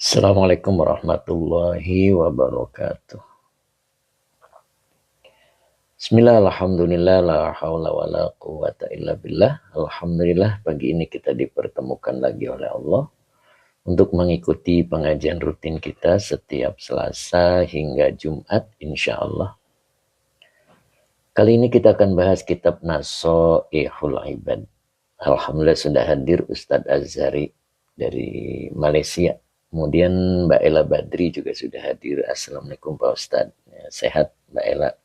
Assalamualaikum warahmatullahi wabarakatuh. Bismillah, alhamdulillah, la hawla wa la quwata illa billah. Alhamdulillah, pagi ini kita dipertemukan lagi oleh Allah untuk mengikuti pengajian rutin kita setiap Selasa hingga Jumat, insya Allah. Kali ini kita akan bahas kitab Nasoihul Ibad. Alhamdulillah sudah hadir Ustadz Azhari dari Malaysia. Kemudian Mbak Ella Badri juga sudah hadir. Assalamualaikum Pak Ustadz. Ya, sehat Mbak Ella.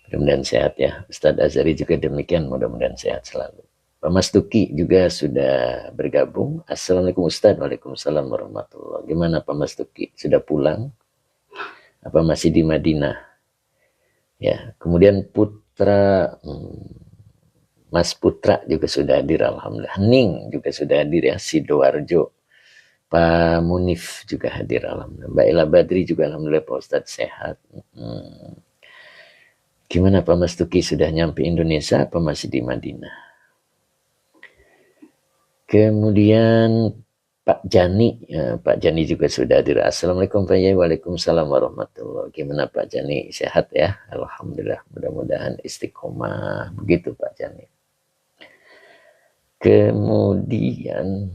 Mudah-mudahan sehat ya. Ustadz Azhari juga demikian, mudah-mudahan sehat selalu. Pak Mas Tuki juga sudah bergabung. Assalamualaikum Ustadz. Waalaikumsalam warahmatullahi wabarakatuh. Gimana Pak Mas Tuki? Sudah pulang? Apa masih di Madinah? Ya, kemudian Putra, Mas Putra juga sudah hadir, alhamdulillah. Hening juga sudah hadir ya, Sidoarjo. Pak Munif juga hadir, alhamdulillah. Mbak Ella Badri juga alhamdulillah, Pak Ustadz sehat. Gimana Pak Mas Tuki, sudah nyampe Indonesia apa masih di Madinah? Kemudian Pak Jani, ya, Pak Jani juga sudah hadir. Assalamualaikum Pak Yai, waalaikumsalam warahmatullahi wabarakatuh. Gimana Pak Jani, sehat ya? Alhamdulillah, mudah-mudahan istiqomah. Begitu Pak Jani. Kemudian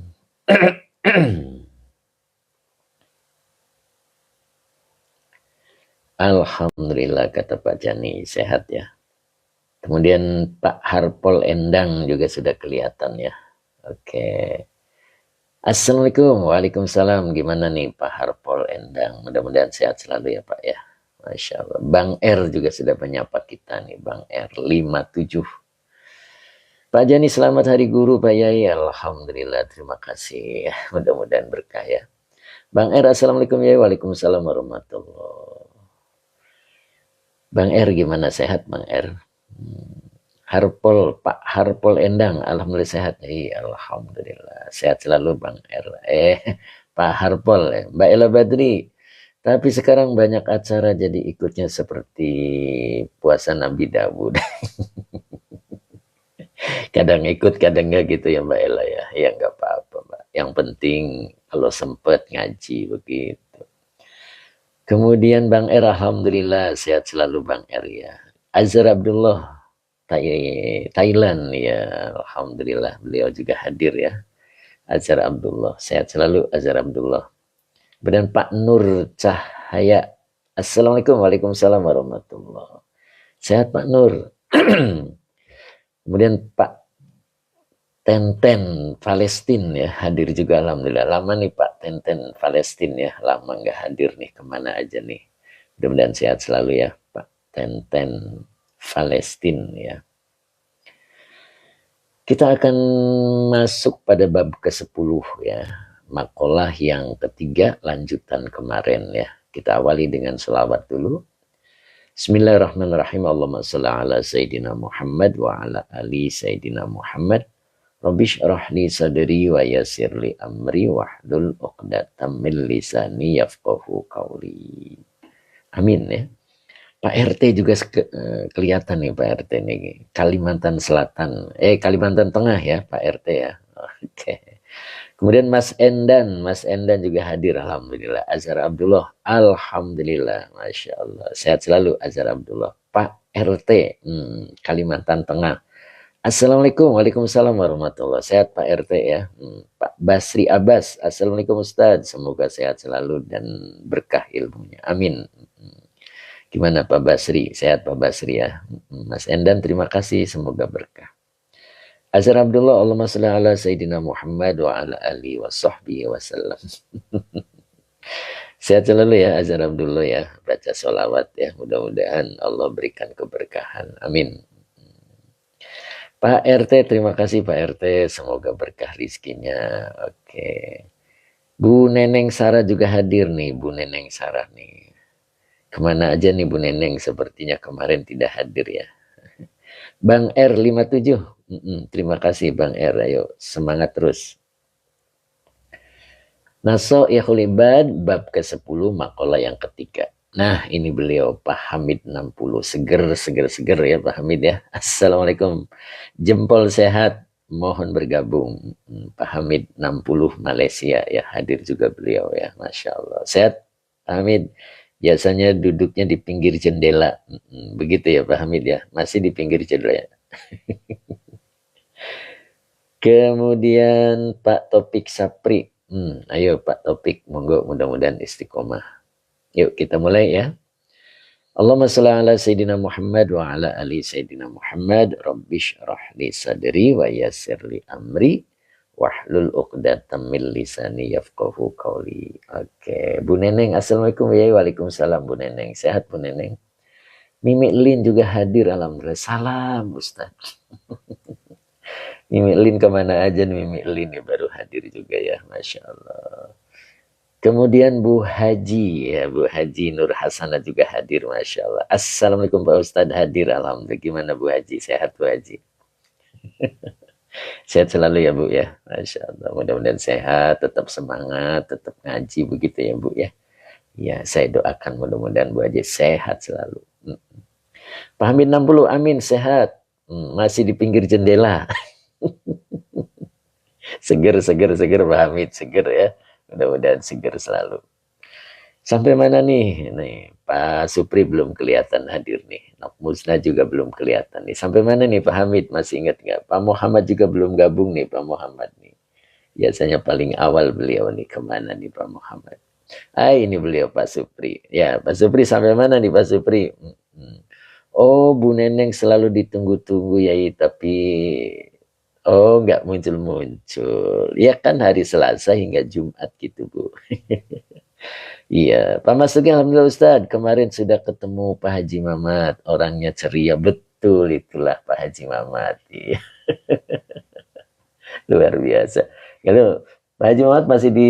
alhamdulillah kata Pak Jani, sehat ya. Kemudian Pak Harpol Endang juga sudah kelihatan ya. Oke. Assalamualaikum, waalaikumsalam. Gimana nih Pak Harpol Endang? Mudah-mudahan sehat selalu ya Pak ya. Masya Allah. Bang R juga sudah menyapa kita nih. Bang R 57. Pak Jani, selamat Hari Guru Pak Yai. Alhamdulillah, terima kasih. Mudah-mudahan berkah ya. Bang R, assalamualaikum ya. Waalaikumsalam warahmatullahi wabarakatuh. Bang R gimana, sehat Bang R? Harpol, Pak Harpol Endang, alhamdulillah sehat. Alhamdulillah sehat selalu Bang R. Pak Harpol ya. Mbak Ella Badri, tapi sekarang banyak acara jadi ikutnya seperti puasa Nabi Dawud. Kadang ikut kadang enggak gitu ya Mbak Ella ya. Ya enggak apa-apa Mbak, yang penting kalau sempet ngaji begitu. Kemudian Bang R, alhamdulillah sehat selalu Bang R ya. Azhar Abdullah, Thailand ya, alhamdulillah beliau juga hadir ya. Azhar Abdullah, sehat selalu Azhar Abdullah. Kemudian Pak Nur Cahaya, assalamualaikum, waalaikumsalam warahmatullahi. Sehat Pak Nur. Kemudian Pak Tenten Palestina ya, hadir juga alhamdulillah. Lama nih Pak Tenten Palestina ya, lama nggak hadir nih, kemana aja nih. Mudah-mudahan sehat selalu ya Pak Tenten Palestina ya. Kita akan masuk pada bab ke-10 ya. Makalah yang ketiga, lanjutan kemarin ya. Kita awali dengan selawat dulu. Bismillahirrahmanirrahim. Allahumma shalli ala Sayyidina Muhammad wa ala ali Sayyidina Muhammad. Rabbi shrah li sadri wa yassir li amri wahlul 'uqdatam min lisani yafqahu qawli. Amin ya. Pak RT juga kelihatan nih Pak RT nih, Kalimantan Selatan, Kalimantan Tengah ya Pak RT ya. Oke. Kemudian Mas Endan juga hadir alhamdulillah. Azhar Abdullah, alhamdulillah, masya Allah, sehat selalu Azhar Abdullah. Pak RT Kalimantan Tengah. Assalamualaikum, waalaikumsalam warahmatullahi. Sehat Pak RT ya. Pak Basri Abbas, assalamualaikum Ustadz, semoga sehat selalu dan berkah ilmunya. Amin. Gimana Pak Basri? Sehat Pak Basri ya. Mas Endan terima kasih, semoga berkah. Azhar Abdullah, Allahumma shalli ala Sayyidina Muhammad wa ala alihi wa sahbihi wasallam. Sehat selalu ya Azhar Abdullah ya. Baca sholawat ya, mudah-mudahan Allah berikan keberkahan. Amin. Pak RT, terima kasih Pak RT, semoga berkah rizkinya. Oke. Bu Neneng Sarah juga hadir nih, Bu Neneng Sarah nih. Kemana aja nih Bu Neneng, sepertinya kemarin tidak hadir ya. Bang R 57, terima kasih Bang R, ayo semangat terus. Nasoihul Ibad, bab ke-10, makalah yang ketiga. Nah ini beliau Pak Hamid 60, seger ya Pak Hamid ya. Assalamualaikum, jempol sehat. mohon bergabung. Pak Hamid 60 Malaysia ya, hadir juga beliau ya, Masya Allah. Sehat Pak Hamid? Biasanya duduknya di pinggir jendela. Begitu ya Pak Hamid ya, masih di pinggir jendela. Kemudian Pak Topik Sapri. Ayo Pak Topik, monggo, mudah-mudahan istiqomah. Yuk kita mulai ya. Allahumma shalli ala Sayyidina Muhammad wa ala ali Sayyidina Muhammad. Rabbish rahli sadri wa yassir li amri wahlul uqdatam min lisani yafqahu qawli. Oke, Bu Neneng, assalamualaikum ya. Waalaikumsalam Bu Neneng. Sehat Bu Neneng? Mimi Lin juga hadir, alhamdulillah. Salam Ustaz. Mimi Lin kemana aja nih Mimi Lin ya, baru hadir juga ya, Masya Allah. Kemudian Bu Haji ya, Bu Haji Nur Hasanah juga hadir, Masya Allah. Assalamualaikum Pak Ustadz, hadir, alhamdulillah. Gimana Bu Haji, sehat Bu Haji? Sehat selalu ya Bu ya, Masya Allah. Mudah-mudahan sehat, tetap semangat, tetap ngaji begitu ya Bu ya. Ya, saya doakan mudah-mudahan Bu Haji sehat selalu. Pak Hamid 60, amin, sehat. Masih di pinggir jendela. Seger Pak Hamid, seger ya. Mudah-mudahan seger selalu. Sampai mana nih? Nih, Pak Supri belum kelihatan hadir nih. Nok Musna juga belum kelihatan nih. Sampai mana nih Pak Hamid? Masih ingat nggak? Pak Muhammad juga belum gabung nih, Pak Muhammad nih. Biasanya paling awal beliau nih. Kemana nih Pak Muhammad? Ini beliau Pak Supri. Ya, Pak Supri sampai mana nih Pak Supri? Oh, Bu Neneng selalu ditunggu-tunggu ya, tapi oh, nggak muncul-muncul. Ya kan hari Selasa hingga Jumat gitu, Bu. Iya, Pak Mas Tugi, alhamdulillah Ustaz. Kemarin sudah ketemu Pak Haji Mamat. Orangnya ceria, betul itulah Pak Haji Mamat. Iya. Luar biasa. Kalau Pak Haji Mamat masih di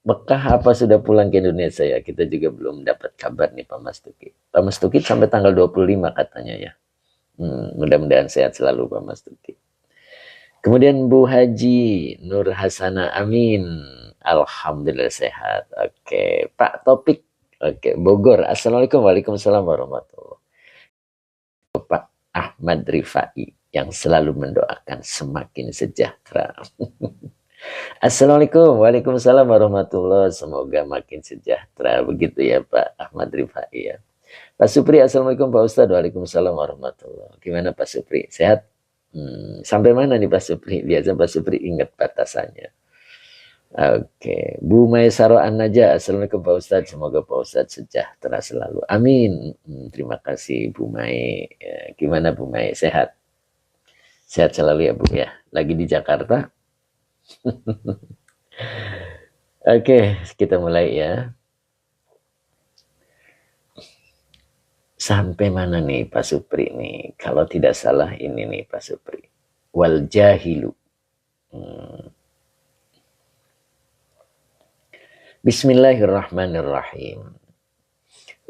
Mekah apa sudah pulang ke Indonesia ya? Kita juga belum dapat kabar nih Pak Mas Tugi. Pak Mas Tugi sampai tanggal 25 katanya ya. Mudah-mudahan sehat selalu Pak Mas Tugi. Kemudian Bu Haji Nur Hasanah, amin. Alhamdulillah sehat. Oke, Pak Topik. Oke, Bogor. Assalamualaikum. Waalaikumsalam warahmatullahi wabarakatuh. Pak Ahmad Rifai yang selalu mendoakan semakin sejahtera. Assalamualaikum. Waalaikumsalam warahmatullahi wabarakatuh. Semoga makin sejahtera. Begitu ya Pak Ahmad Rifai ya. Pak Supri. Assalamualaikum Pak Ustadz. Waalaikumsalam warahmatullahi wabarakatuh. Gimana Pak Supri? Sehat? Sampai mana nih Pak Supri? Biasa Pak Supri ingat batasannya. Oke, Bu Maisaro An-Naja, assalamualaikum Pak Ustadz. Semoga Pak Ustadz sejahtera selalu. Amin. Terima kasih Bu Mai. Gimana Bu Mai? Sehat? Sehat selalu ya Bu ya. Lagi di Jakarta. Oke, kita mulai ya. Sampai mana nih Pak Supri nih? Kalau tidak salah ini nih Pak Supri. Wal jahilu. Bismillahirrahmanirrahim.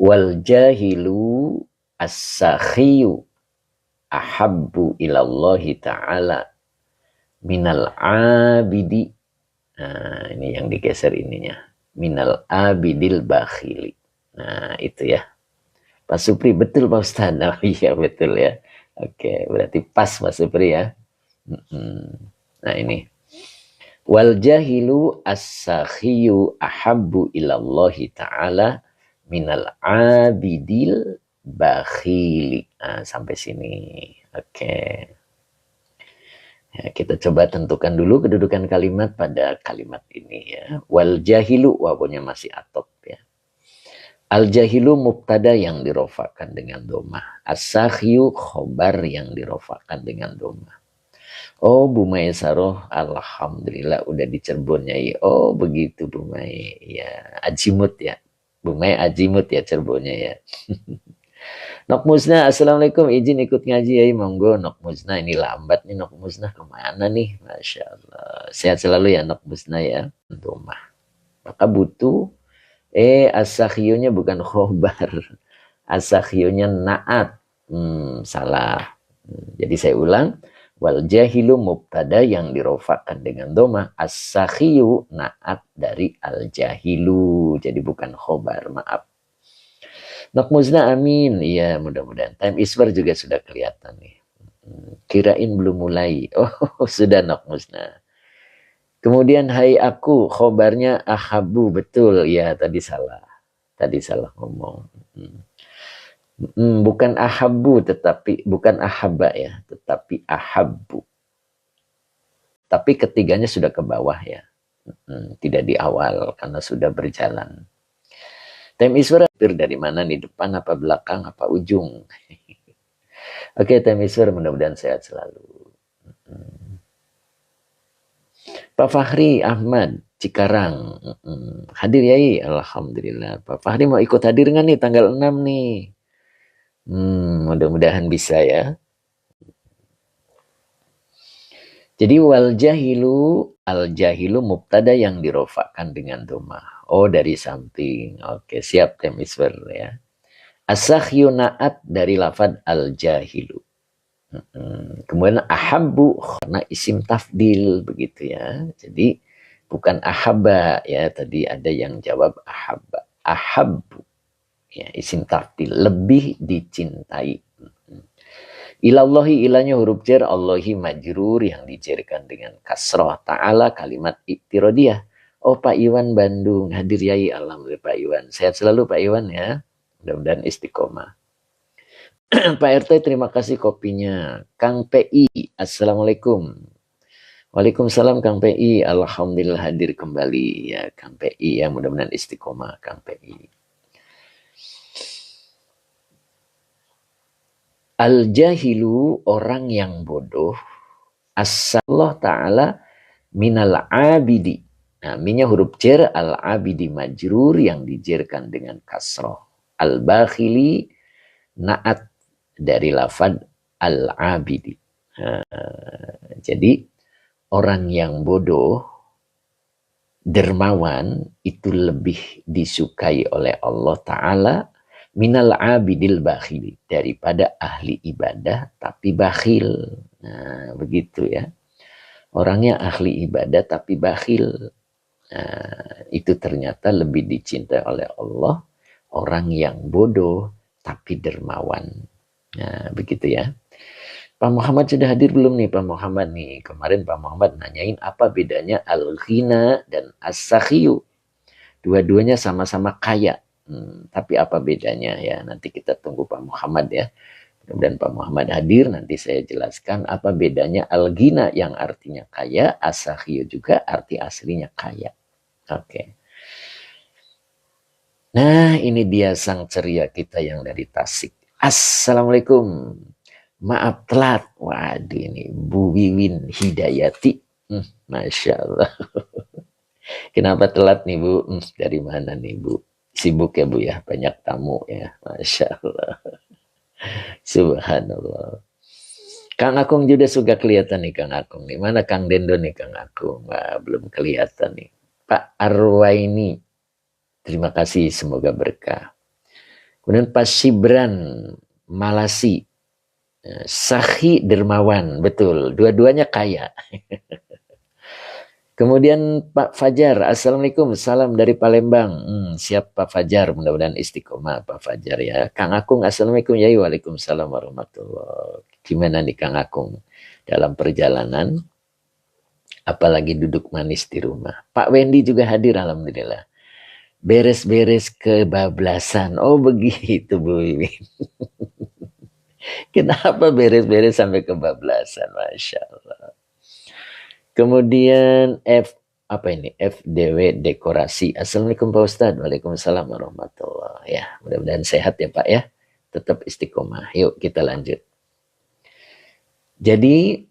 Wal jahilu as-sakhiyu ahabbu ilallahi ta'ala minal abidi. Nah, ini yang digeser ininya. Minal abidil bakhili. Nah, itu ya. Pak Supri, betul Pak Ustaz. Oh iya betul ya. Oke, berarti pas Pak Supri ya. Nah ini. Wal jahilu as-sakhiyu ahabbu ilallahi ta'ala minal abidil bakhili. Nah, sampai sini. Oke. Ya, kita coba tentukan dulu kedudukan kalimat pada kalimat ini ya. Wal jahilu, wawunya masih atop ya. Al-jahilu mubtada yang dirofakan dengan domah. As-sakhiyu khobar yang dirofakan dengan domah. Oh Bu Mai Saroh, alhamdulillah udah di Cirebon ya. Oh begitu Bu Mai. Ya, Ajimut ya. Bu Mai Ajimut ya Cirebonnya ya. Nok Musna, assalamualaikum. Izin ikut ngaji ya, monggo. Nok Musna ini lambat nih Nok Musna, kemana nih? Masya Allah. Sehat selalu ya Nok Musna ya. Domah. Maka butuh as-sakhiyunya bukan khobar. As-sakhiyunya naat. Salah. Jadi saya ulang. Wal jahilu mubtada yang dirofakan dengan doma. As-sakhiyu naat dari al-jahilu. Jadi bukan khobar, maaf. Nok Muzna, amin. Iya, mudah-mudahan. Time isbar juga sudah kelihatan nih. Kirain belum mulai. Oh, sudah nok musnah. Kemudian hai aku, khobarnya ahabu, betul. Ya, tadi salah. Tadi salah ngomong. Bukan ahabu, tetapi bukan ahaba ya, tetapi ahabu. Tapi ketiganya sudah ke bawah ya. Tidak di awal karena sudah berjalan. Time Iswar dari mana nih? Depan apa belakang apa ujung? Oke, Time Iswar mudah-mudahan sehat selalu. Pak Fahri Ahmad Cikarang. Hadir Yai, alhamdulillah. Pak Fahri mau ikut hadir nggak nih tanggal 6 nih? Mudah-mudahan bisa ya. Jadi wal jahilu, al jahilu mubtada yang dirofakan dengan domah. Oh, dari samping. Oke, siap Tem Iswar ya. Asahyu na'at dari lafad al jahilu. Kemudian ahabbu karena isim tafdil begitu ya. Jadi bukan ahaba ya, tadi ada yang jawab ahaba. Ahabbu ya, isim tafdil lebih dicintai. Ilallahi ilahnya huruf jar, Allahi majrur yang dijarkan dengan kasroh ta'ala kalimat iktirodiyah. Oh Pak Iwan Bandung hadir yai, alhamdulillah Pak Iwan. Sehat selalu Pak Iwan ya. Mudah-mudahan istiqomah. Pak RT terima kasih kopinya. Kang PI, assalamualaikum. Waalaikumsalam Kang PI, alhamdulillah hadir kembali ya Kang PI ya, mudah-mudahan istiqomah Kang PI. Al-jahilu orang yang bodoh. As-Allah ta'ala minal abidi. Nah, minnya huruf jar, al-abidi majrur yang dijerkan dengan kasroh. Al-bakhili na'at dari lafad al-abidi. Jadi orang yang bodoh, dermawan itu lebih disukai oleh Allah Ta'ala minal abidil bakhili, daripada ahli ibadah tapi bakhil. Nah, begitu ya. Orangnya ahli ibadah tapi bakhil. Nah, itu ternyata lebih dicintai oleh Allah orang yang bodoh tapi dermawan. Nah, begitu ya. Pak Muhammad sudah hadir belum nih Pak Muhammad nih? Kemarin Pak Muhammad nanyain apa bedanya al-ghina dan as-sakhiyu. Dua-duanya sama-sama kaya. Tapi apa bedanya ya? Nanti kita tunggu Pak Muhammad ya. Kemudian Pak Muhammad hadir, nanti saya jelaskan apa bedanya al-ghina yang artinya kaya, as-sakhiyu juga arti aslinya kaya. Oke. Nah, ini dia sang ceria kita yang dari Tasik. Assalamualaikum. Maaf telat. Waduh ini Bu Wiwin Hidayati. Masya Allah. Kenapa telat nih Bu? Dari mana nih Bu? Sibuk ya Bu ya, banyak tamu ya. Masya Allah. Subhanallah. Kang Akung juga suka kelihatan nih Kang Akung nih. Mana Kang Dendo nih Kang Akung? Wah, belum kelihatan nih. Pak Arwaini. Terima kasih, semoga berkah. Kemudian Pak Sibran Malasi. Sakhi dermawan, betul. Dua-duanya kaya. Kemudian Pak Fajar, assalamualaikum, salam dari Palembang. Siap Pak Fajar, mudah-mudahan istiqomah Pak Fajar ya. Kang Akung, assalamualaikum ya, waalaikumsalam warahmatullahi. Gimana nih Kang Akung dalam perjalanan? Apalagi duduk manis di rumah. Pak Wendy juga hadir, alhamdulillah. Beres-beres kebablasan. Oh begitu Bu Wiwin. Kenapa beres-beres sampai kebablasan? Masya Allah. Kemudian apa ini? FDW dekorasi. Assalamualaikum Pak Ustadz. Waalaikumsalam warahmatullahi. Ya, mudah-mudahan sehat ya Pak ya. Tetap istiqomah. Yuk kita lanjut. Jadi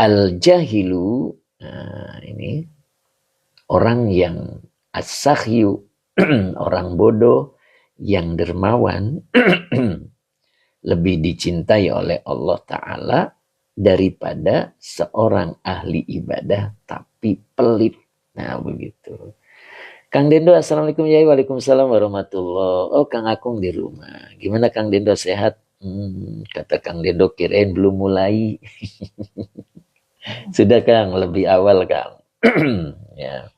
al-jahilu, nah ini orang yang as-sakhyu, orang bodoh yang dermawan lebih dicintai oleh Allah Ta'ala daripada seorang ahli ibadah tapi pelit. Nah begitu. Kang Dendo, assalamualaikum ya, waalaikumsalam warahmatullahi. Oh Kang Akung di rumah. Gimana Kang Dendo, sehat? Kata Kang Dendo kirain belum mulai. Sudah Kang, lebih awal Kang. Ya.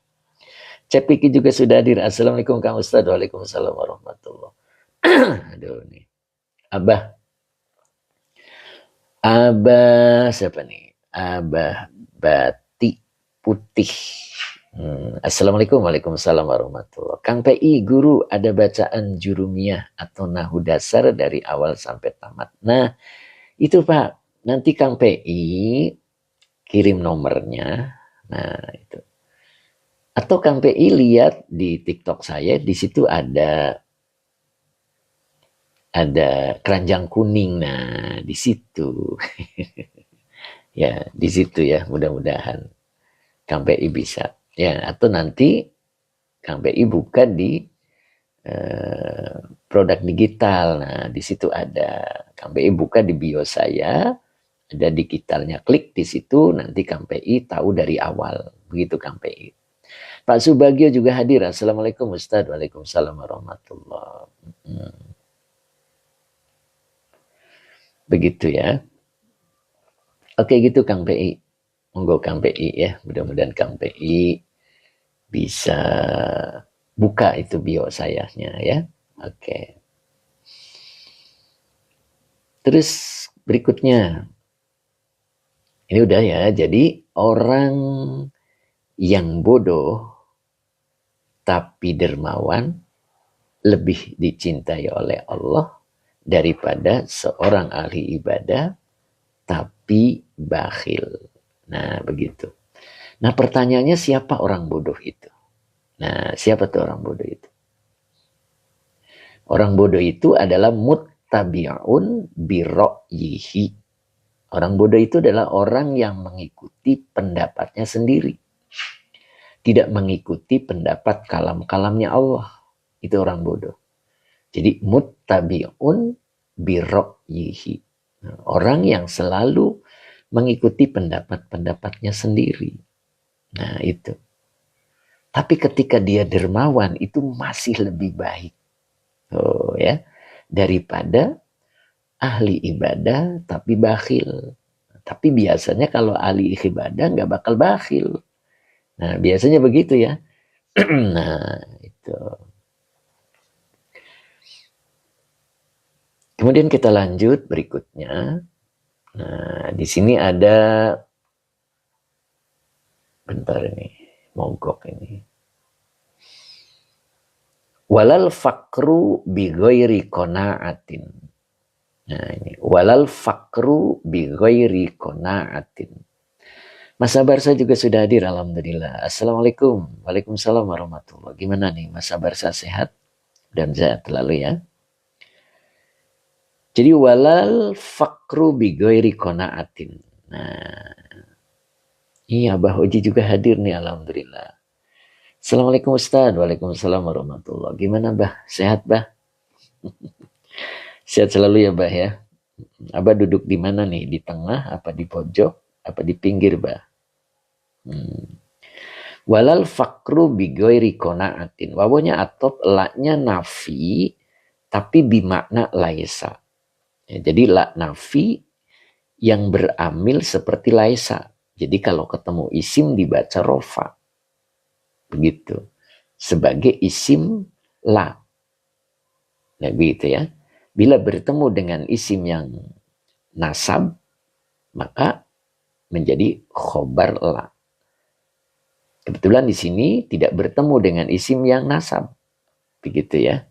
Cepiki juga sudah hadir. Assalamualaikum Kang Ustadz. Waalaikumsalam warahmatullahi. Aduh nih. Abah. Abah siapa nih? Abah Batik Putih. Assalamualaikum, waalaikumsalam warahmatullahi. Kang PI, guru, ada bacaan jurumiyah atau nahu dasar dari awal sampai tamat. Nah, itu Pak, nanti Kang PI kirim nomornya. Nah, itu. Atau Kang PI lihat di TikTok saya, di situ ada keranjang kuning. Nah, di situ. Ya, di situ ya, mudah-mudahan Kang PI bisa. Ya, atau nanti Kang PI buka di produk digital. Nah, di situ ada. Kang PI buka di bio saya, ada digitalnya. Klik di situ, nanti Kang PI tahu dari awal. Begitu Kang PI. Pak Subagio juga hadir. Assalamualaikum Ustaz. Waalaikumsalam warahmatullahi. Begitu ya. Oke gitu Kang PI. Monggo Kang PI ya. Mudah-mudahan Kang PI bisa buka itu bio sayanya ya. Oke. Terus berikutnya. Ini udah ya. Jadi orang yang bodoh tapi dermawan lebih dicintai oleh Allah daripada seorang ahli ibadah tapi bakhil. Nah, begitu. Nah, pertanyaannya siapa orang bodoh itu? Nah, siapa tuh orang bodoh itu? Orang bodoh itu adalah muttabi'un biro'yihi. Orang bodoh itu adalah orang yang mengikuti pendapatnya sendiri. Tidak mengikuti pendapat kalam-kalamnya Allah. Itu orang bodoh. Jadi muttabi'un biro'yihi. Orang yang selalu mengikuti pendapat-pendapatnya sendiri. Nah, itu. Tapi ketika dia dermawan, itu masih lebih baik. Oh ya, daripada ahli ibadah tapi bakhil. Tapi biasanya kalau ahli ibadah nggak bakal bakhil. Nah, biasanya begitu ya. Nah, itu. Kemudian kita lanjut berikutnya. Nah, di sini ada, bentar ini, mogok ini. Walal fakru bi ghairi qanaatin. Nah, ini walal fakru bi ghairi qanaatin. Mas Abarsa juga sudah hadir, alhamdulillah. Assalamualaikum. Waalaikumsalam warahmatullahi. Gimana nih Mas Abarsa, sehat? Dan sehat selalu ya. Jadi walal fakru bi ghairi qanaatin. Nah, iya Abah Oji juga hadir nih, alhamdulillah. Assalamualaikum Ustaz. Waalaikumsalam warahmatullahi. Gimana Bah? Sehat Bah? Sehat selalu ya Bah ya. Abah duduk di mana nih? Di tengah, apa di pojok, apa di pinggir Bah? Walal fakru bi ghairi qanaatin. Wawunya atop, laknya nafi, tapi bimakna laisa. Ya, jadi la nafi yang beramil seperti laisa. Jadi kalau ketemu isim dibaca rofa. Begitu. Sebagai isim la. Nah begitu ya. Bila bertemu dengan isim yang nasab, maka menjadi khobar la. Kebetulan di sini tidak bertemu dengan isim yang nasab. Begitu ya.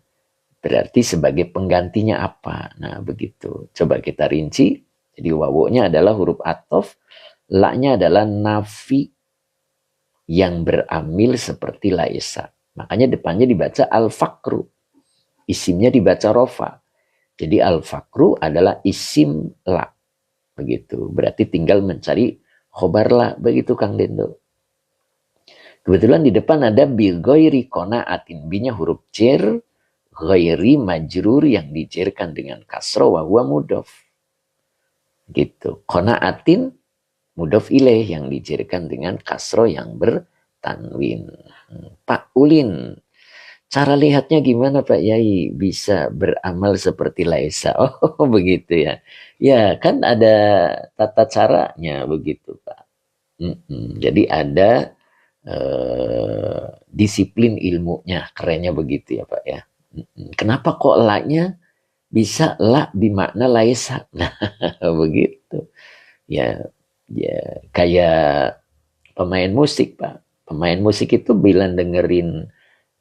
Berarti sebagai penggantinya apa? Nah begitu. Coba kita rinci. Jadi wawunya adalah huruf athof. La-nya adalah nafi yang beramil seperti laisa. Makanya depannya dibaca al-fakru. Isimnya dibaca rofa. Jadi al-fakru adalah isim la. Begitu. Berarti tinggal mencari khobar la. Begitu Kang Dendo. Kebetulan di depan ada bi ghairi qanaatin. Bi-nya huruf jar. Ghairi majrur yang dijerkan dengan kasro wa huwa mudhof. Gitu. Qanaatin mudhof ilaih yang dijerkan dengan kasro yang bertanwin. Pak Ulin, cara lihatnya gimana Pak Yai bisa beramal seperti laisa? Oh begitu ya. Ya kan ada tata caranya begitu Pak. Jadi ada disiplin ilmunya, kerennya begitu ya Pak ya. Kenapa kok la-nya bisa la bimakna laisa. Nah, begitu. Ya, ya kayak pemain musik, Pak. Pemain musik itu bila dengerin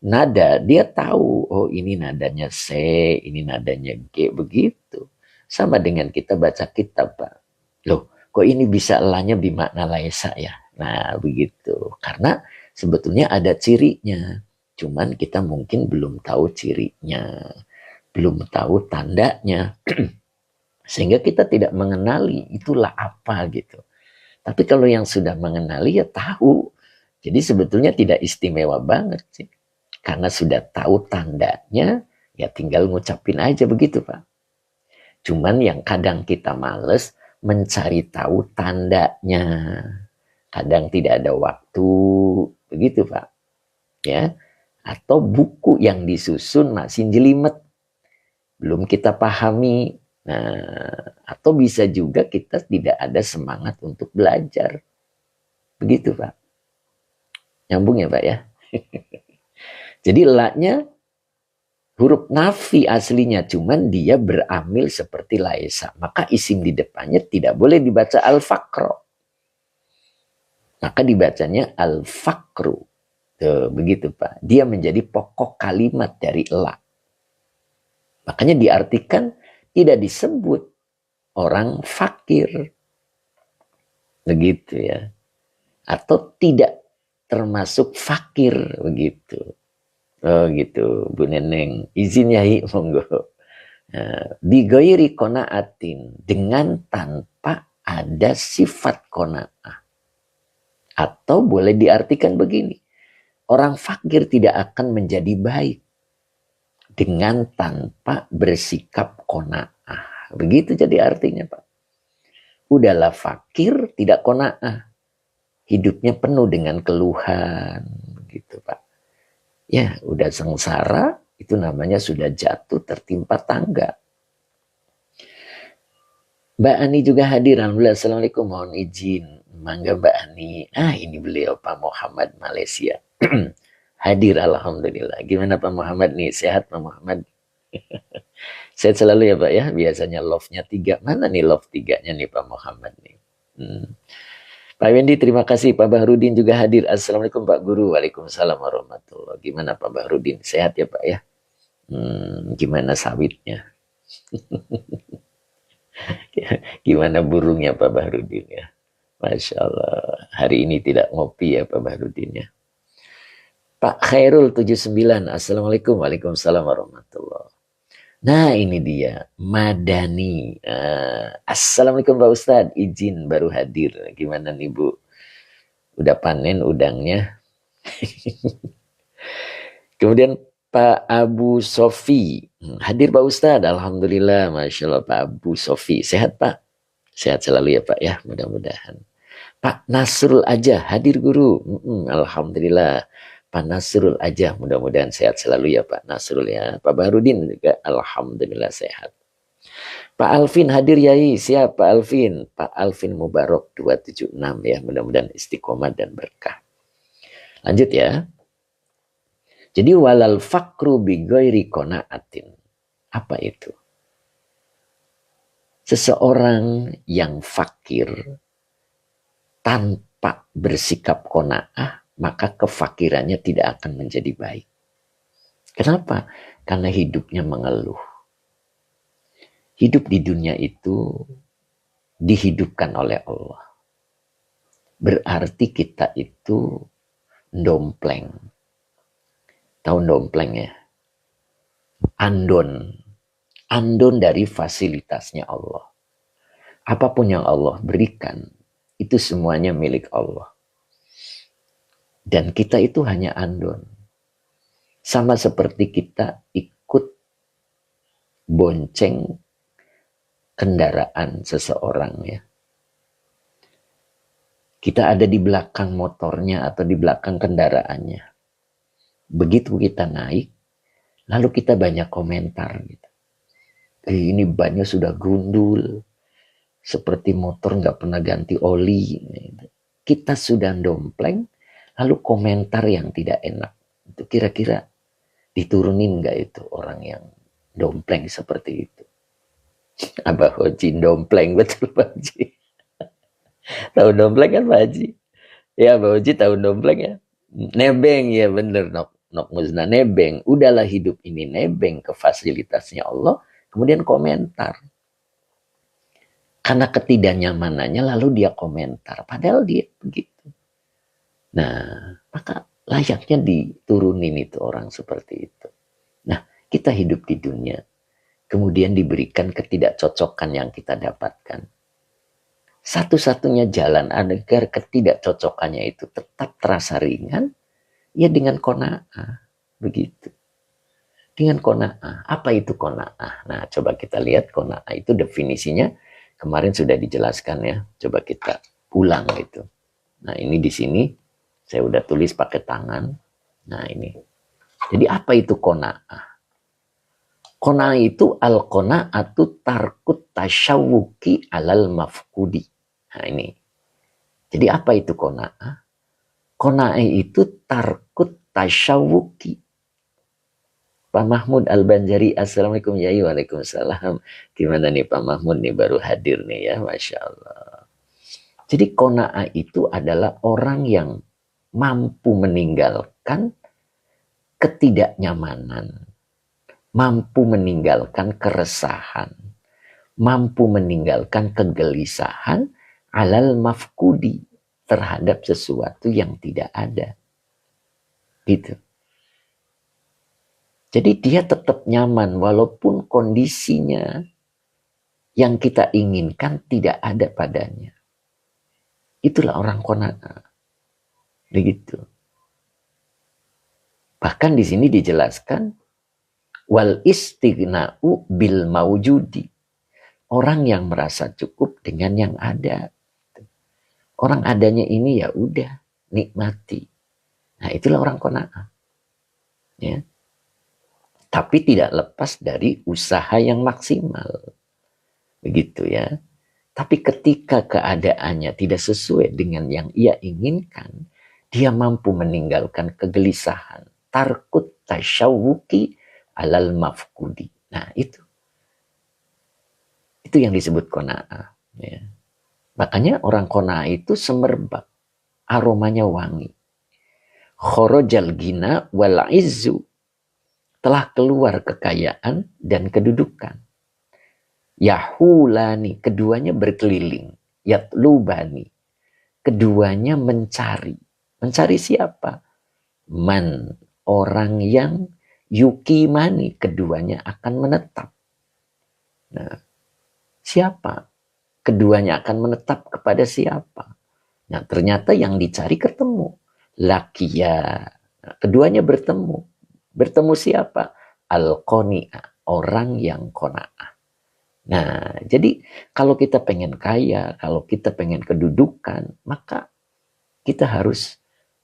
nada, dia tahu, oh ini nadanya C, ini nadanya G, begitu. Sama dengan kita baca kitab, Pak. Loh, kok ini bisa lanya bimakna laisa ya? Nah, begitu. Karena sebetulnya ada cirinya. Cuman kita mungkin belum tahu cirinya, belum tahu tandanya. Sehingga kita tidak mengenali itulah apa gitu. Tapi kalau yang sudah mengenali ya tahu. Jadi sebetulnya tidak istimewa banget sih. Karena sudah tahu tandanya, ya tinggal ngucapin aja begitu, Pak. Cuman yang kadang kita males mencari tahu tandanya. Kadang tidak ada waktu, begitu, Pak. Ya. Atau buku yang disusun masih jelimet, belum kita pahami. Nah, atau bisa juga kita tidak ada semangat untuk belajar. Begitu, Pak. Nyambung ya, Pak ya? Jadi la-nya huruf nafi aslinya, cuman dia beramil seperti laisa. Maka isim di depannya tidak boleh dibaca al-faqro. Maka dibacanya al-faqru. Tuh, begitu, Pak. Dia menjadi pokok kalimat dari la. Makanya diartikan tidak disebut orang fakir. Begitu ya. Atau tidak termasuk fakir, begitu. Oh gitu, Bu Neneng. Izin ya, monggo. Bigoiri konaatin, dengan tanpa ada sifat kona'ah. Atau boleh diartikan begini, orang fakir tidak akan menjadi baik dengan tanpa bersikap kona'ah. Begitu jadi artinya, Pak. Udahlah fakir, tidak kona'ah. Hidupnya penuh dengan keluhan, begitu, Pak. Ya, udah sengsara, itu namanya sudah jatuh tertimpa tangga. Mbak Ani juga hadir. Alhamdulillah. Assalamualaikum. Mohon izin. Mangga Mbak Ani. Ini beliau Pak Muhammad Malaysia. Hadir Alhamdulillah. Gimana Pak Muhammad nih? Sehat Pak Muhammad? Sehat selalu ya Pak ya. Biasanya love-nya 3. Mana nih love 3-nya nih Pak Muhammad nih? Pak Wendy, terima kasih. Pak Bahrudin juga hadir. Assalamualaikum Pak Guru. Waalaikumsalam warahmatullahi. Gimana Pak Bahrudin? Sehat ya Pak ya? Gimana sawitnya? Gimana burungnya Pak Bahrudin ya? Masya Allah. Hari ini tidak ngopi ya Pak Bahrudin ya. Pak Khairul 79. Assalamualaikum. Waalaikumsalam warahmatullahi. Nah ini dia, Madani. Assalamualaikum Pak Ustadz, izin baru hadir. Gimana nih Bu? Udah panen udangnya? Kemudian Pak Abu Sofi. Hadir Pak Ustadz, Alhamdulillah. Masya Allah Pak Abu Sofi. Sehat Pak? Sehat selalu ya Pak ya, mudah-mudahan. Pak Nasrul aja, hadir guru. Alhamdulillah. Pak Nasrul aja, mudah-mudahan sehat selalu ya Pak Nasrul ya. Pak Bahrudin juga alhamdulillah sehat. Pak Alvin hadir yai, siap Pak Alvin. Pak Alvin Mubarak 276 ya, mudah-mudahan istiqomah dan berkah. Lanjut ya. Jadi walal fakru bigoiri kona'atin. Apa itu? Seseorang yang fakir tanpa bersikap kona'ah, maka kefakirannya tidak akan menjadi baik. Kenapa? Karena hidupnya mengeluh. Hidup di dunia itu dihidupkan oleh Allah. Berarti kita itu dompleng. Tahu dompleng ya? Andon. Andon dari fasilitasnya Allah. Apapun yang Allah berikan, itu semuanya milik Allah. Dan kita itu hanya andon. Sama seperti kita ikut bonceng kendaraan seseorang ya. Kita ada di belakang motornya atau di belakang kendaraannya. Begitu kita naik, lalu kita banyak komentar gitu. Ini bannya sudah gundul, seperti motor nggak pernah ganti oli. Kita sudah dompleng, lalu komentar yang tidak enak. Itu kira-kira diturunin nggak itu orang yang dompleng seperti itu. Abah Hoji dompleng, betul Pak Haji. Tahu dompleng kan Pak Haji? Ya Abah Hoji tahu dompleng ya? Nebeng, ya bener nok nok muzna nebeng. Udahlah hidup ini nebeng ke fasilitasnya Allah. Kemudian komentar. Karena ketidaknyamanannya lalu dia komentar. Padahal dia begitu. Nah, maka layaknya diturunin itu orang seperti itu. Nah, kita hidup di dunia. Kemudian diberikan ketidakcocokan yang kita dapatkan. Satu-satunya jalan agar ketidakcocokannya itu tetap terasa ringan, ya dengan qanaah. Begitu. Dengan qanaah. Apa itu qanaah? Nah, coba kita lihat qanaah itu definisinya. Kemarin sudah dijelaskan ya. Coba kita ulang itu. Nah, ini di sini saya udah tulis pakai tangan. Nah, ini. Jadi apa itu qanaah? Qanaah itu al-qanaatu tarkut tasyawuki alal mafkudi. Nah, ini. Jadi apa itu qanaah? Qanaah itu tarkut tasyawuki. Pak Mahmud Al-Banjari, Assalamualaikum ya, waalaikumsalam. Gimana nih Pak Mahmud nih baru hadir nih ya, Masya Allah. Jadi qanaah itu adalah orang yang mampu meninggalkan ketidaknyamanan, mampu meninggalkan keresahan, mampu meninggalkan kegelisahan alal mafkudi, terhadap sesuatu yang tidak ada. Gitu. Jadi dia tetap nyaman walaupun kondisinya yang kita inginkan tidak ada padanya. Itulah orang qanaah. Begitu. Bahkan di sini dijelaskan wal istighna'u bil maujudi. Orang yang merasa cukup dengan yang ada. Orang adanya ini ya udah nikmati. Nah, itulah orang qanaah. Ya. Tapi tidak lepas dari usaha yang maksimal. Begitu ya. Tapi ketika keadaannya tidak sesuai dengan yang ia inginkan, dia mampu meninggalkan kegelisahan. Tarkut tasyawuki alal mafkudi. Nah, itu. Itu yang disebut qanaah. Ya. Makanya orang qanaah itu semerbak. Aromanya wangi. Khorojal gina wal izzu. Telah keluar kekayaan dan kedudukan. Yahulani, keduanya berkeliling. Yatlubani, keduanya mencari. Mencari siapa? Man, orang yang yukimani, keduanya akan menetap. Nah, siapa? Keduanya akan menetap kepada siapa? Nah, ternyata yang dicari ketemu. Lakiya, nah, keduanya bertemu. Bertemu siapa? Al-qani'ah, orang yang qanaah. Nah, jadi kalau kita pengen kaya, kalau kita pengen kedudukan, maka kita harus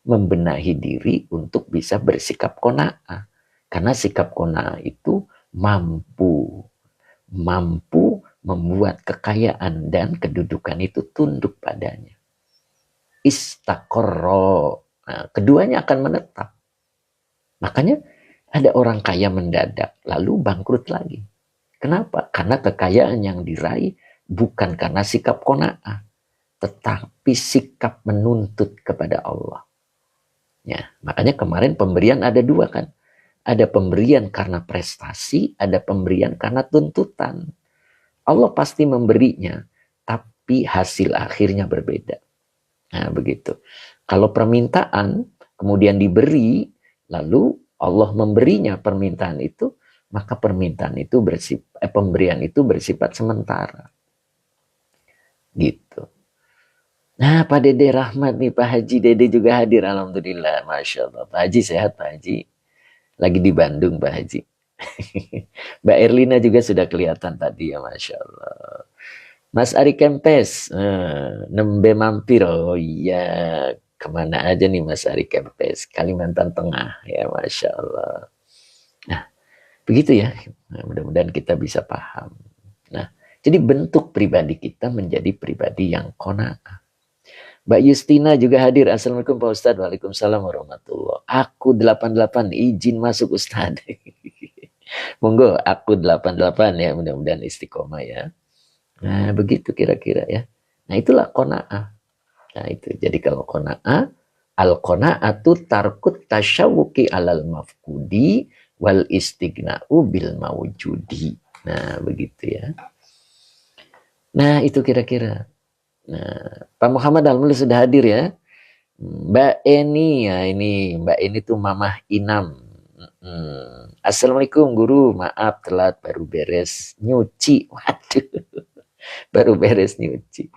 membenahi diri untuk bisa bersikap qanaah. Karena sikap qanaah itu mampu membuat kekayaan dan kedudukan itu tunduk padanya. Istaqarra, nah, keduanya akan menetap. Makanya ada orang kaya mendadak, lalu bangkrut lagi. Kenapa? Karena kekayaan yang diraih bukan karena sikap qanaah, tetapi sikap menuntut kepada Allah. Ya, makanya kemarin pemberian ada dua kan. Ada pemberian karena prestasi, ada pemberian karena tuntutan. Allah pasti memberinya, tapi hasil akhirnya berbeda. Nah, begitu. Kalau permintaan kemudian diberi, lalu Allah memberinya permintaan itu, maka permintaan itu pemberian itu bersifat sementara. Gitu. Nah, Pak Dede Rahmat nih, Pak Haji Dede juga hadir, alhamdulillah, Masya Allah. Pak Haji sehat, Pak Haji. Lagi di Bandung, Pak Haji. Mbak Erlina juga sudah kelihatan tadi ya, Masya Allah. Mas Ari Kempes, nembe mampir, oh iya. Kemana aja nih Mas Ari Kempes? Kalimantan Tengah ya, Masya Allah. Nah, begitu ya. Nah, mudah-mudahan kita bisa paham. Nah, jadi bentuk pribadi kita menjadi pribadi yang qanaah. Mbak Justina juga hadir. Assalamualaikum Pak Ustadz. Waalaikumsalam warahmatullahi. Aku 88 izin masuk Ustadz. Monggo aku 88 ya, mudah-mudahan istiqomah ya. Nah, begitu kira-kira ya. Nah, itulah qanaah. Nah, itu. Jadi kalau qanaah, al-qanaatu tarkut tasyawuki alal mafkudi wal istighna'u bil mawjudi. Nah, begitu ya. Nah, itu kira-kira. Nah, Pak Muhammad alhamdulillah sudah hadir ya. Mbak Eni ya, ini Mbak Eni tuh Mamah Inam. Assalamualaikum guru, maaf telat baru beres nyuci. Waduh, baru beres nyuci.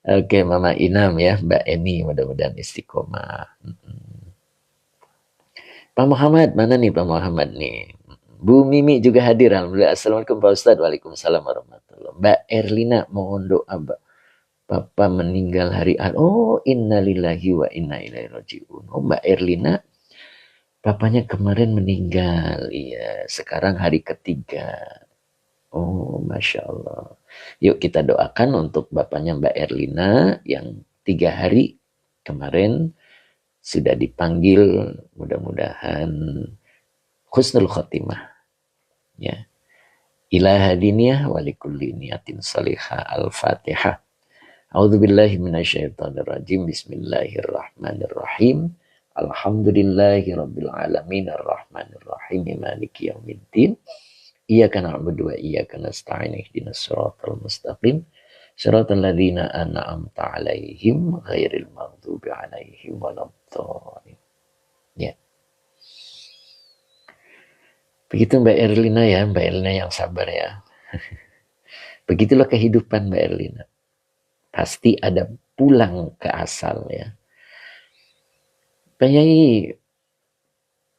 Oke, Mama Inam ya, Mbak Eni, mudah-mudahan istiqomah. Pak Muhammad, mana nih Pak Muhammad nih? Bu Mimi juga hadir, alhamdulillah. Assalamualaikum Pak Ustadz, waalaikumsalam warahmatullahi wabarakatuh. Mbak Erlina, mohon doa Bapak meninggal hari Oh, innalillahi wa inna ilaihi raji'un. Oh, Mbak Erlina, bapaknya kemarin meninggal. Iya, sekarang hari ketiga. Oh, Masya Allah. Yuk kita doakan untuk bapaknya Mbak Erlina yang 3 hari kemarin sudah dipanggil. Mudah-mudahan husnul khotimah. Ya. Ila hadiniyah walikulli niyatin salihah. Al-Fatihah. A'udzubillahi minasyaitonirrajim. Bismillahirrahmanirrahim. Alhamdulillahi rabbil alamin arrahmanir rahim maliki yaumiddin. Iyyaka na'budu wa iyyaka nasta'in ihdinas siratal mustaqim siratal ladzina an'amta 'alaihim ghairil maghdubi 'alaihim waladdallin. Ya. Begitu Mbak Erlina ya, Mbak Erlina yang sabar ya. Begitulah kehidupan Mbak Erlina. Pasti ada pulang ke asal ya. Penyanyi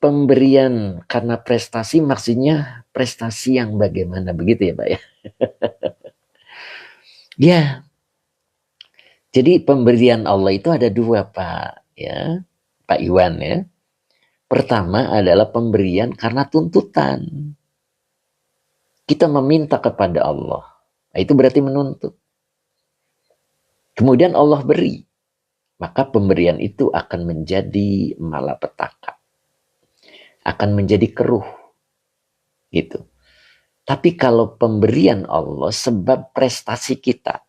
pemberian karena prestasi maksudnya prestasi yang bagaimana begitu ya Pak ya. Ya. Jadi pemberian Allah itu ada 2 Pak ya. Pak Iwan ya. Pertama adalah pemberian karena tuntutan. Kita meminta kepada Allah. Nah, itu berarti menuntut. Kemudian Allah beri. Maka pemberian itu akan menjadi malapetaka. Akan menjadi keruh. Gitu. Tapi kalau pemberian Allah sebab prestasi kita.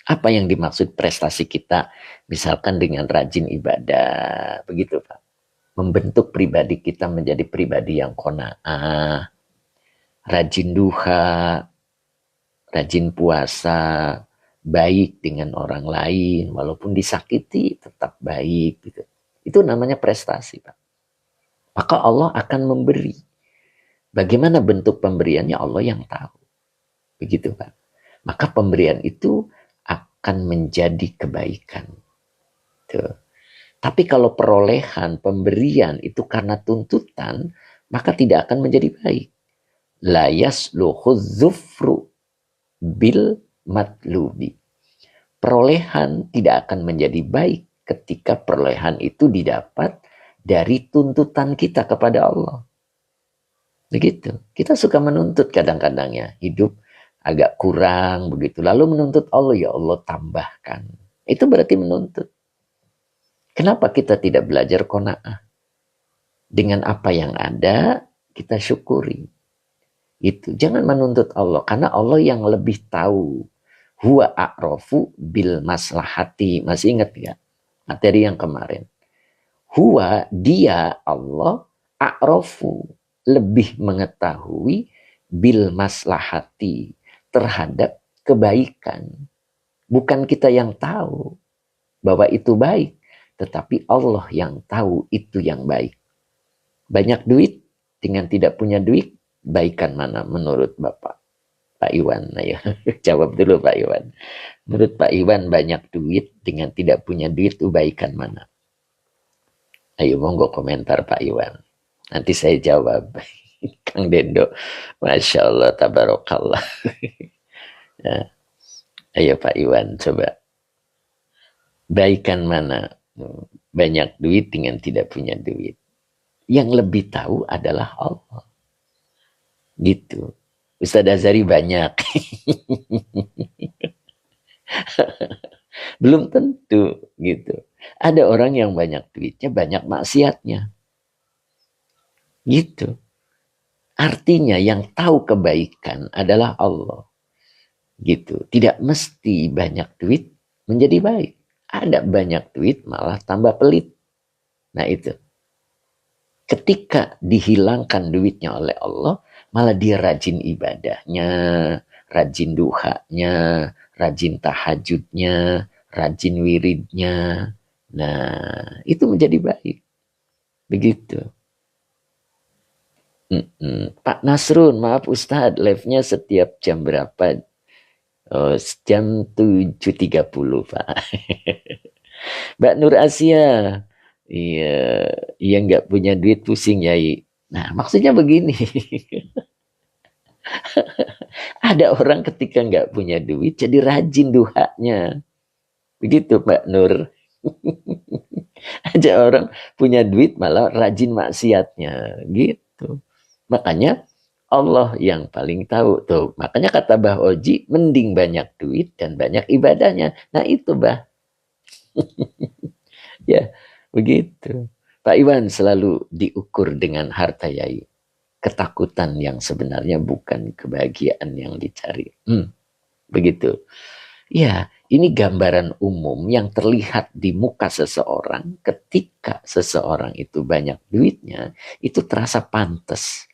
Apa yang dimaksud prestasi kita? Misalkan dengan rajin ibadah. Begitu Pak. Membentuk pribadi kita menjadi pribadi yang qanaah. Rajin duha. Rajin puasa. Baik dengan orang lain. Walaupun disakiti tetap baik. Gitu. Itu namanya prestasi Pak. Maka Allah akan memberi. Bagaimana bentuk pemberiannya Allah yang tahu. Begitu Pak. Maka pemberian itu akan menjadi kebaikan. Tuh. Tapi kalau perolehan pemberian itu karena tuntutan, maka tidak akan menjadi baik. La yasluhu dzufru bil matlubi. Perolehan tidak akan menjadi baik ketika perolehan itu didapat dari tuntutan kita kepada Allah. Begitu. Kita suka menuntut kadang-kadang ya. Hidup agak kurang begitu. Lalu menuntut Allah, ya Allah tambahkan. Itu berarti menuntut. Kenapa kita tidak belajar qanaah? Dengan apa yang ada, kita syukuri. Itu. Jangan menuntut Allah. Karena Allah yang lebih tahu. Huwa a'rafu bil maslahati. Masih ingat ya? Materi yang kemarin. Huwa, dia Allah, a'rafu. Lebih mengetahui bil maslahati. Terhadap kebaikan. Bukan kita yang tahu bahwa itu baik. Tetapi Allah yang tahu itu yang baik. Banyak duit dengan tidak punya duit, baikan mana menurut Bapak? Pak Iwan, ayo jawab dulu Pak Iwan. Menurut Pak Iwan banyak duit dengan tidak punya duit itu baikan mana? Ayo monggo komentar Pak Iwan. Nanti saya jawab. Kang Dendo, Masya Allah, tabarakallah. Ya. Ayo Pak Iwan coba. Baikan mana? Banyak duit dengan tidak punya duit. Yang lebih tahu adalah Allah. Gitu. Ustaz Azhari banyak. Belum tentu gitu. Ada orang yang banyak duitnya, banyak maksiatnya. Gitu. Artinya yang tahu kebaikan adalah Allah. Gitu. Tidak mesti banyak duit menjadi baik. Ada banyak duit malah tambah pelit. Nah itu. Ketika dihilangkan duitnya oleh Allah, malah dia rajin ibadahnya, rajin duhanya, rajin tahajudnya, rajin wiridnya. Nah, itu menjadi baik. Begitu. Pak Nasrun, maaf Ustadz, live-nya setiap jam berapa? Oh, jam 7.30, Pak. Mbak Nur Asia, iya, iya nggak punya duit pusing ya. Nah, maksudnya begini. Ada orang ketika nggak punya duit jadi rajin duhanya. Begitu Mbak Nur. Ada orang punya duit malah rajin maksiatnya. Gitu. Makanya Allah yang paling tahu tuh. Makanya kata Bah Oji, mending banyak duit dan banyak ibadahnya. Nah itu Bah. Ya, begitu. Pak Iwan selalu diukur dengan harta yai. Ketakutan yang sebenarnya bukan kebahagiaan yang dicari. Begitu. Ya, ini gambaran umum yang terlihat di muka seseorang ketika seseorang itu banyak duitnya, itu terasa pantas.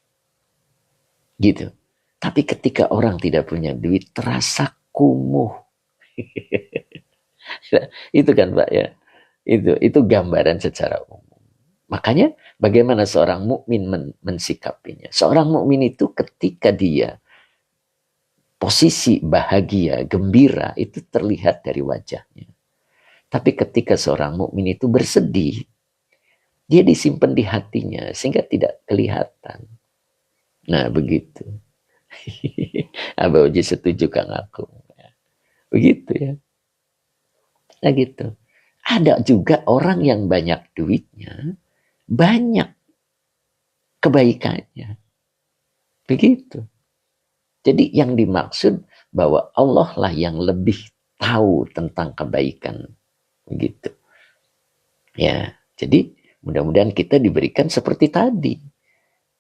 Gitu. Tapi ketika orang tidak punya duit, terasa kumuh. Itu kan Pak ya. Itu gambaran secara umum. Makanya bagaimana seorang mukmin mensikapinya? Seorang mukmin itu ketika dia posisi bahagia, gembira itu terlihat dari wajahnya. Tapi ketika seorang mukmin itu bersedih, dia disimpan di hatinya sehingga tidak kelihatan. Nah, begitu. Abah Uji setuju Kang Akung. Begitu ya. Nah gitu. Ada juga orang yang banyak duitnya, banyak kebaikannya. Begitu. Jadi yang dimaksud bahwa Allah lah yang lebih tahu tentang kebaikan. Begitu. Ya, jadi mudah-mudahan kita diberikan seperti tadi.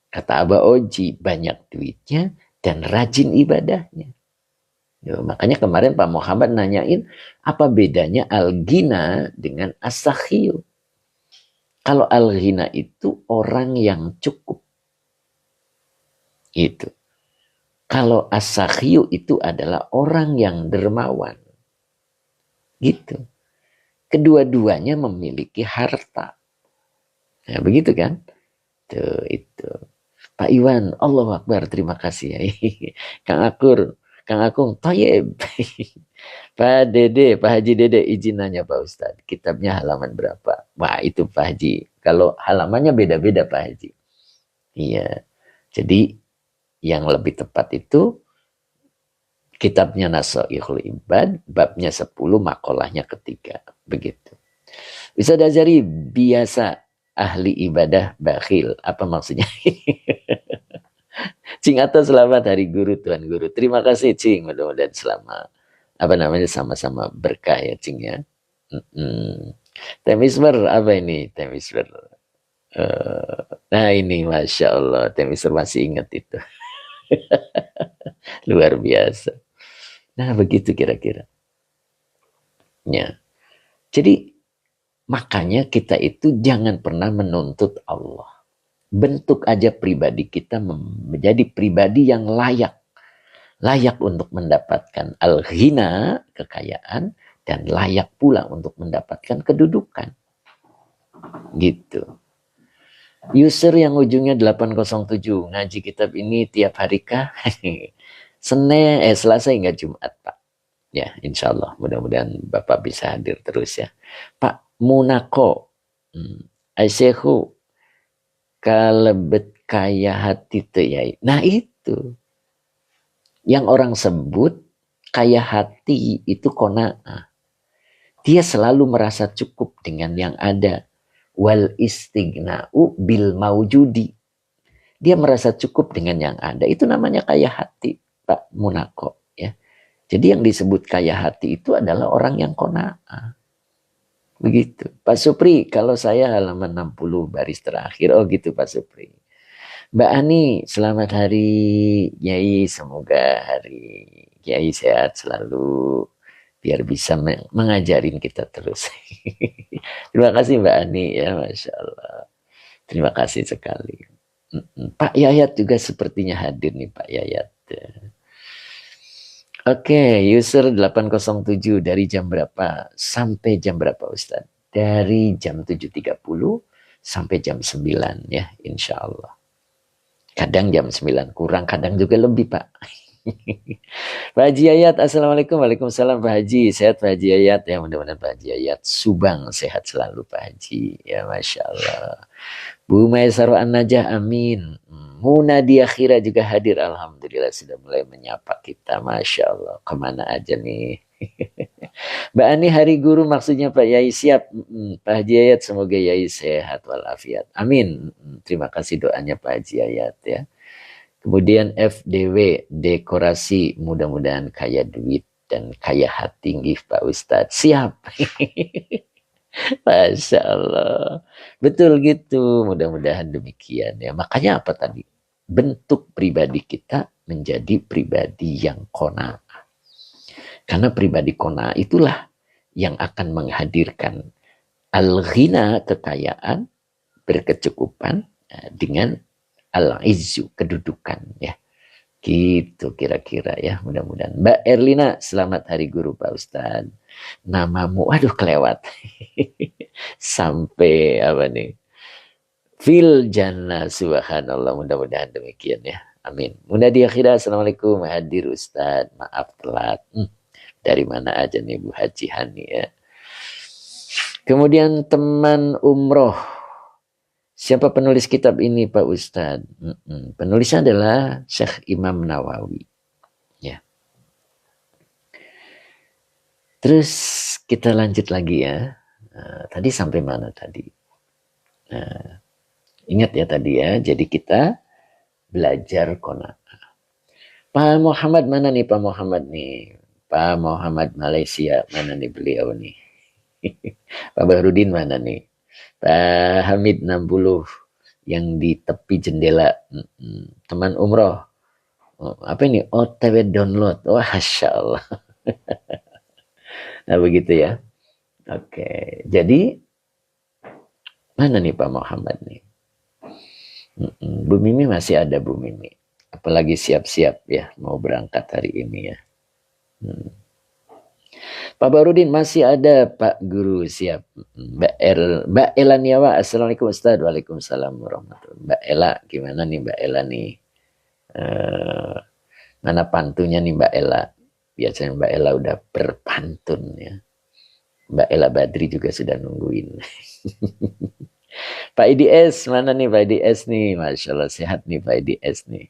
Kata Abah Oji, banyak duitnya dan rajin ibadahnya. Ya, makanya kemarin Pak Muhammad nanyain, apa bedanya al-ghina dengan as-sakhiyu? Kalau al-ghina itu orang yang cukup. Itu. Kalau as-sakhiyu itu adalah orang yang dermawan. Gitu. Kedua-duanya memiliki harta. Nah, begitu kan? Tuh, itu. Pak Iwan, Allahu Akbar, terima kasih ya. Kang Akur, Kang Akung, Toyib. Pak Dede, Pak Haji Dede, izin nanya Pak Ustadz, kitabnya halaman berapa? Wah itu Pak Haji, kalau halamannya beda-beda Pak Haji. Iya, jadi yang lebih tepat itu kitabnya Nasoihul Ibad, babnya 10, makolahnya ketiga. Begitu. Ustadz Azhari biasa ahli ibadah bakhil. Apa maksudnya? Cing Atta selamat hari guru Tuan Guru. Terima kasih Cing, mudah-mudahan selama sama-sama berkah ya Cing ya. Temismer apa ini Temismer? Nah ini Masya Allah Temismer masih ingat itu. Luar biasa. Nah begitu kira-kira. Ya. Jadi makanya kita itu jangan pernah menuntut Allah. Bentuk aja pribadi kita menjadi pribadi yang layak. Layak untuk mendapatkan al-ghina, kekayaan, dan layak pula untuk mendapatkan kedudukan. Gitu. User yang ujungnya 807, ngaji kitab ini tiap hari kah? Selasa hingga Jumat, Pak. Ya, insya Allah. Mudah-mudahan Bapak bisa hadir terus ya. Pak Munako, Aisyhu, kalebet kaya hati teyai. Nah itu. Yang orang sebut kaya hati itu qanaah. Dia selalu merasa cukup dengan yang ada. Wal istighna'u bil maujudi. Dia merasa cukup dengan yang ada. Itu namanya kaya hati, Pak Munako. Ya. Jadi yang disebut kaya hati itu adalah orang yang qanaah. Begitu. Pak Supri, kalau saya halaman 60 baris terakhir. Oh gitu Pak Supri. Mbak Ani, selamat hari Yai. Semoga hari Yai sehat selalu. Biar bisa mengajarin kita terus. Terima kasih Mbak Ani ya, Masya Allah. Terima kasih sekali. Pak Yayat juga sepertinya hadir nih Pak Yayat. Oke, user 807 dari jam berapa sampai jam berapa Ustaz? Dari jam 7.30 sampai jam 9 ya, insya Allah. Kadang jam 9 kurang, kadang juga lebih Pak. Pak Haji Ayat, Assalamualaikum. Waalaikumsalam Pak Haji. Sehat Pak Haji Ayat. Ya mudah-mudahan Pak Haji Ayat Subang sehat selalu Pak Haji. Ya Masya Allah. Bu Maisaro An-Najah, amin. Munadia Khira juga hadir. Alhamdulillah sudah mulai menyapa kita. Masya Allah. Kemana aja nih. Mbak Ani hari guru maksudnya Pak Yai siap. Pak Haji Ayat semoga Yai sehat walafiat. Amin. Terima kasih doanya Pak Haji Ayat ya. Kemudian FDW, dekorasi, mudah-mudahan kaya duit dan kaya hati nggih Pak Ustadz. Siap. Masya Allah. Betul gitu, mudah-mudahan demikian ya. Makanya apa tadi? Bentuk pribadi kita menjadi pribadi yang qanaah. Karena pribadi qanaah itulah yang akan menghadirkan al-ghina, kekayaan, berkecukupan dengan al-izzu, kedudukan ya. Gitu kira-kira ya, mudah-mudahan. Mbak Erlina, selamat hari guru Pak Ustadz. Namamu, aduh kelewat. Sampai apa nih? Fil jannah, subhanallah, mudah-mudahan demikian ya. Amin. Mudah diakhirah, assalamualaikum, hadir Ustadz. Maaf telat. Dari mana aja nih Bu Haji Hani ya. Kemudian teman umroh. Siapa penulis kitab ini Pak Ustadz? Penulisnya adalah Syekh Imam Nawawi. Ya. Terus kita lanjut lagi ya. Tadi sampai mana tadi? Ingat ya tadi ya. Jadi kita belajar qanaah. Pak Muhammad mana nih Pak Muhammad nih? Pak Muhammad Malaysia mana nih beliau nih? Pak Bahrudin mana nih? Pak Hamid 60 yang di tepi jendela. Teman umroh. Apa ini? OTW download. Wah, Masya Allah. Nah begitu ya. Oke. Jadi mana nih Pak Muhammad nih? Bu Mimi masih ada Bu Mimi. Apalagi siap-siap ya mau berangkat hari ini ya. Pak Barudin masih ada Pak Guru siap. Mbak Ela Niawa, Assalamualaikum Ustaz. Waalaikumsalam warahmatullahi. Mbak Ela gimana nih Mbak Ela nih? Mana pantunnya nih Mbak Ela? Biasanya Mbak Ela udah berpantun ya. Mbak Ela Badri juga sudah nungguin. Pak IDS mana nih Pak IDS nih? Masya Allah sehat nih Pak IDS nih.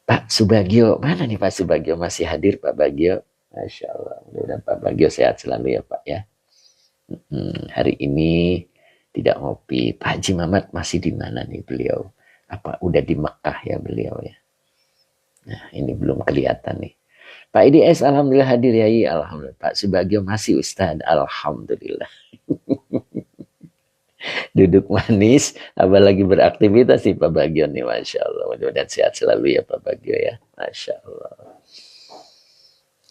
Pak Subagio mana nih Pak Subagio, masih hadir Pak Bagio? Masya Allah, mudah-mudahan Pak Bagio sehat selalu ya Pak ya. Hari ini tidak ngopi. Pak Haji Mamat masih di mana nih beliau? Apa udah di Mekah ya beliau ya? Nah ini belum kelihatan nih. Pak IDS alhamdulillah hadir ya. Alhamdulillah. Pak Subagio masih Ustaz. Alhamdulillah. Duduk manis, apalagi beraktivitas sih Pak Bagio nih, Masya Allah. Mudah-mudahan sehat selalu ya Pak Bagio ya, Masya Allah.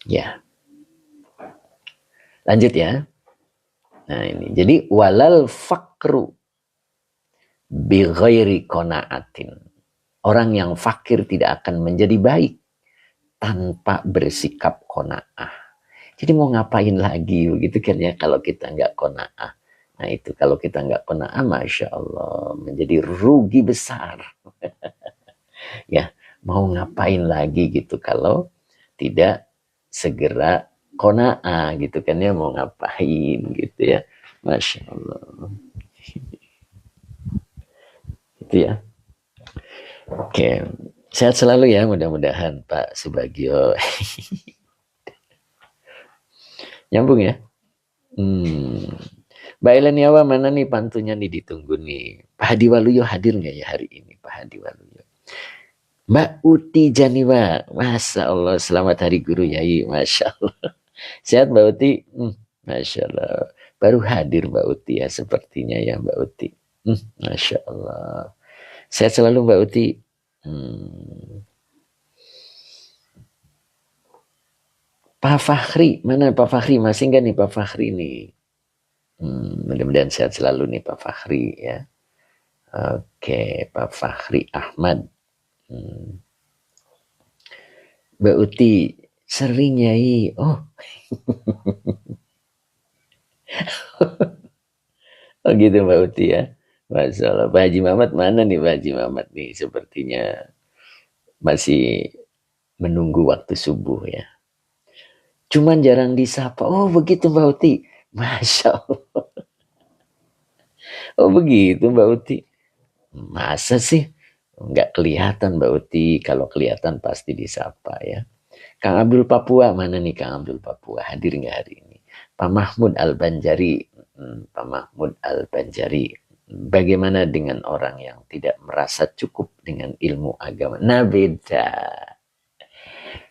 Ya, lanjut ya. Nah ini, jadi walal fakru bi ghairi qanaatin. Orang yang fakir tidak akan menjadi baik tanpa bersikap qanaah. Jadi mau ngapain lagi begitu kan ya kalau kita nggak qanaah. Nah itu kalau kita nggak qanaah, Masya Allah, menjadi rugi besar. Ya, mau ngapain lagi gitu kalau tidak segera qanaah gitu kan ya, mau ngapain gitu ya. Masya Allah. Itu ya. Oke, sehat selalu ya mudah-mudahan Pak Subagio. Nyambung ya. Mbak Eleniawa mana nih pantunya nih, ditunggu nih. Pak Hadi Waluyo hadir nggak ya hari ini Pak Hadi Waluyo? Mbak Uti Janiwa, Masya Allah, selamat hari guru Yai, Masya Allah. Sehat Mbak Uti? Masya Allah. Baru hadir Mbak Uti ya sepertinya ya Mbak Uti. Masya Allah. Sehat selalu Mbak Uti. Hmm. Pak Fahri, mana Pak Fahri? Masih nggak nih Pak Fahri nih? Mudah-mudahan sehat selalu nih Pak Fahri ya. Oke, Pak Fahri Ahmad. Hmm. Mbak Uti, sering Yai. Oh, oh gitu Mbak Uti ya. Masya Allah. Pak Haji Mamat mana nih Pak Haji Mamat nih? Sepertinya masih menunggu waktu subuh ya. Cuman jarang disapa. Oh begitu Mbak Uti. Masya Allah. Oh begitu Mbak Uti. Masa sih? Nggak kelihatan Mbak Uti. Kalau kelihatan pasti disapa ya. Kang Abdul Papua. Mana nih Kang Abdul Papua? Hadir nggak hari ini? Pak Mahmud Al-Banjari. Pak Mahmud Al-Banjari. Bagaimana dengan orang yang tidak merasa cukup dengan ilmu agama? Nah beda.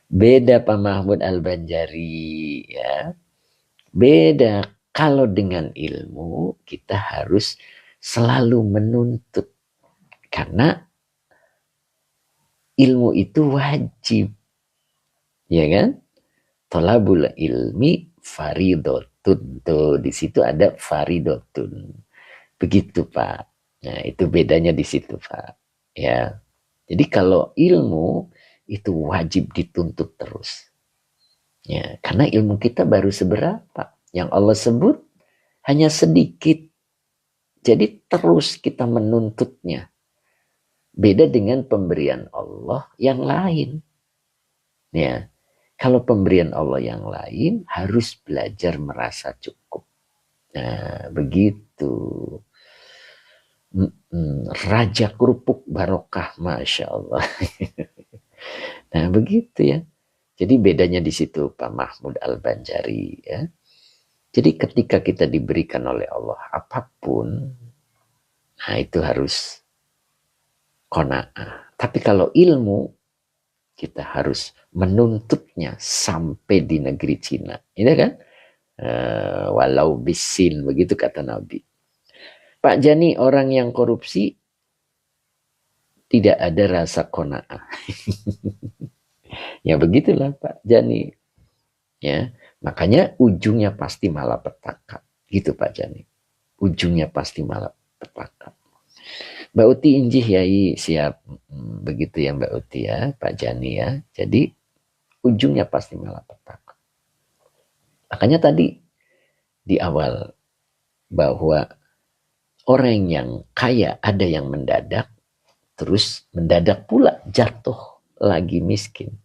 Beda Pak Mahmud Al-Banjari ya. Beda. Kalau dengan ilmu kita harus selalu menuntut. Karena ilmu itu wajib. Ya kan? Tolabul ilmi faridotun. Tuh, di situ ada faridotun. Begitu Pak. Nah itu bedanya di situ Pak. Ya. Jadi kalau ilmu itu wajib dituntut terus. Ya, karena ilmu kita baru seberapa. Yang Allah sebut hanya sedikit. Jadi terus kita menuntutnya. Beda dengan pemberian Allah yang lain. Ya, kalau pemberian Allah yang lain harus belajar merasa cukup. Nah, begitu. Raja kerupuk barokah, Masya Allah. Nah, begitu ya. Jadi bedanya di situ Pak Mahmud Al-Banjari ya. Jadi ketika kita diberikan oleh Allah apapun, nah itu harus qanaah. Tapi kalau ilmu, kita harus menuntutnya sampai di negeri Cina. Ini kan? Walau bisin, begitu kata Nabi. Pak Jani, orang yang korupsi tidak ada rasa qanaah. Ya begitulah Pak Jani. Ya, makanya ujungnya pasti malapetaka. Gitu Pak Jani. Ujungnya pasti malapetaka. Mbak Uti injih yai siap. Begitu ya Mbak Uti ya, Pak Jani ya. Jadi ujungnya pasti malapetaka. Makanya tadi di awal bahwa orang yang kaya ada yang mendadak, terus mendadak pula jatuh lagi miskin.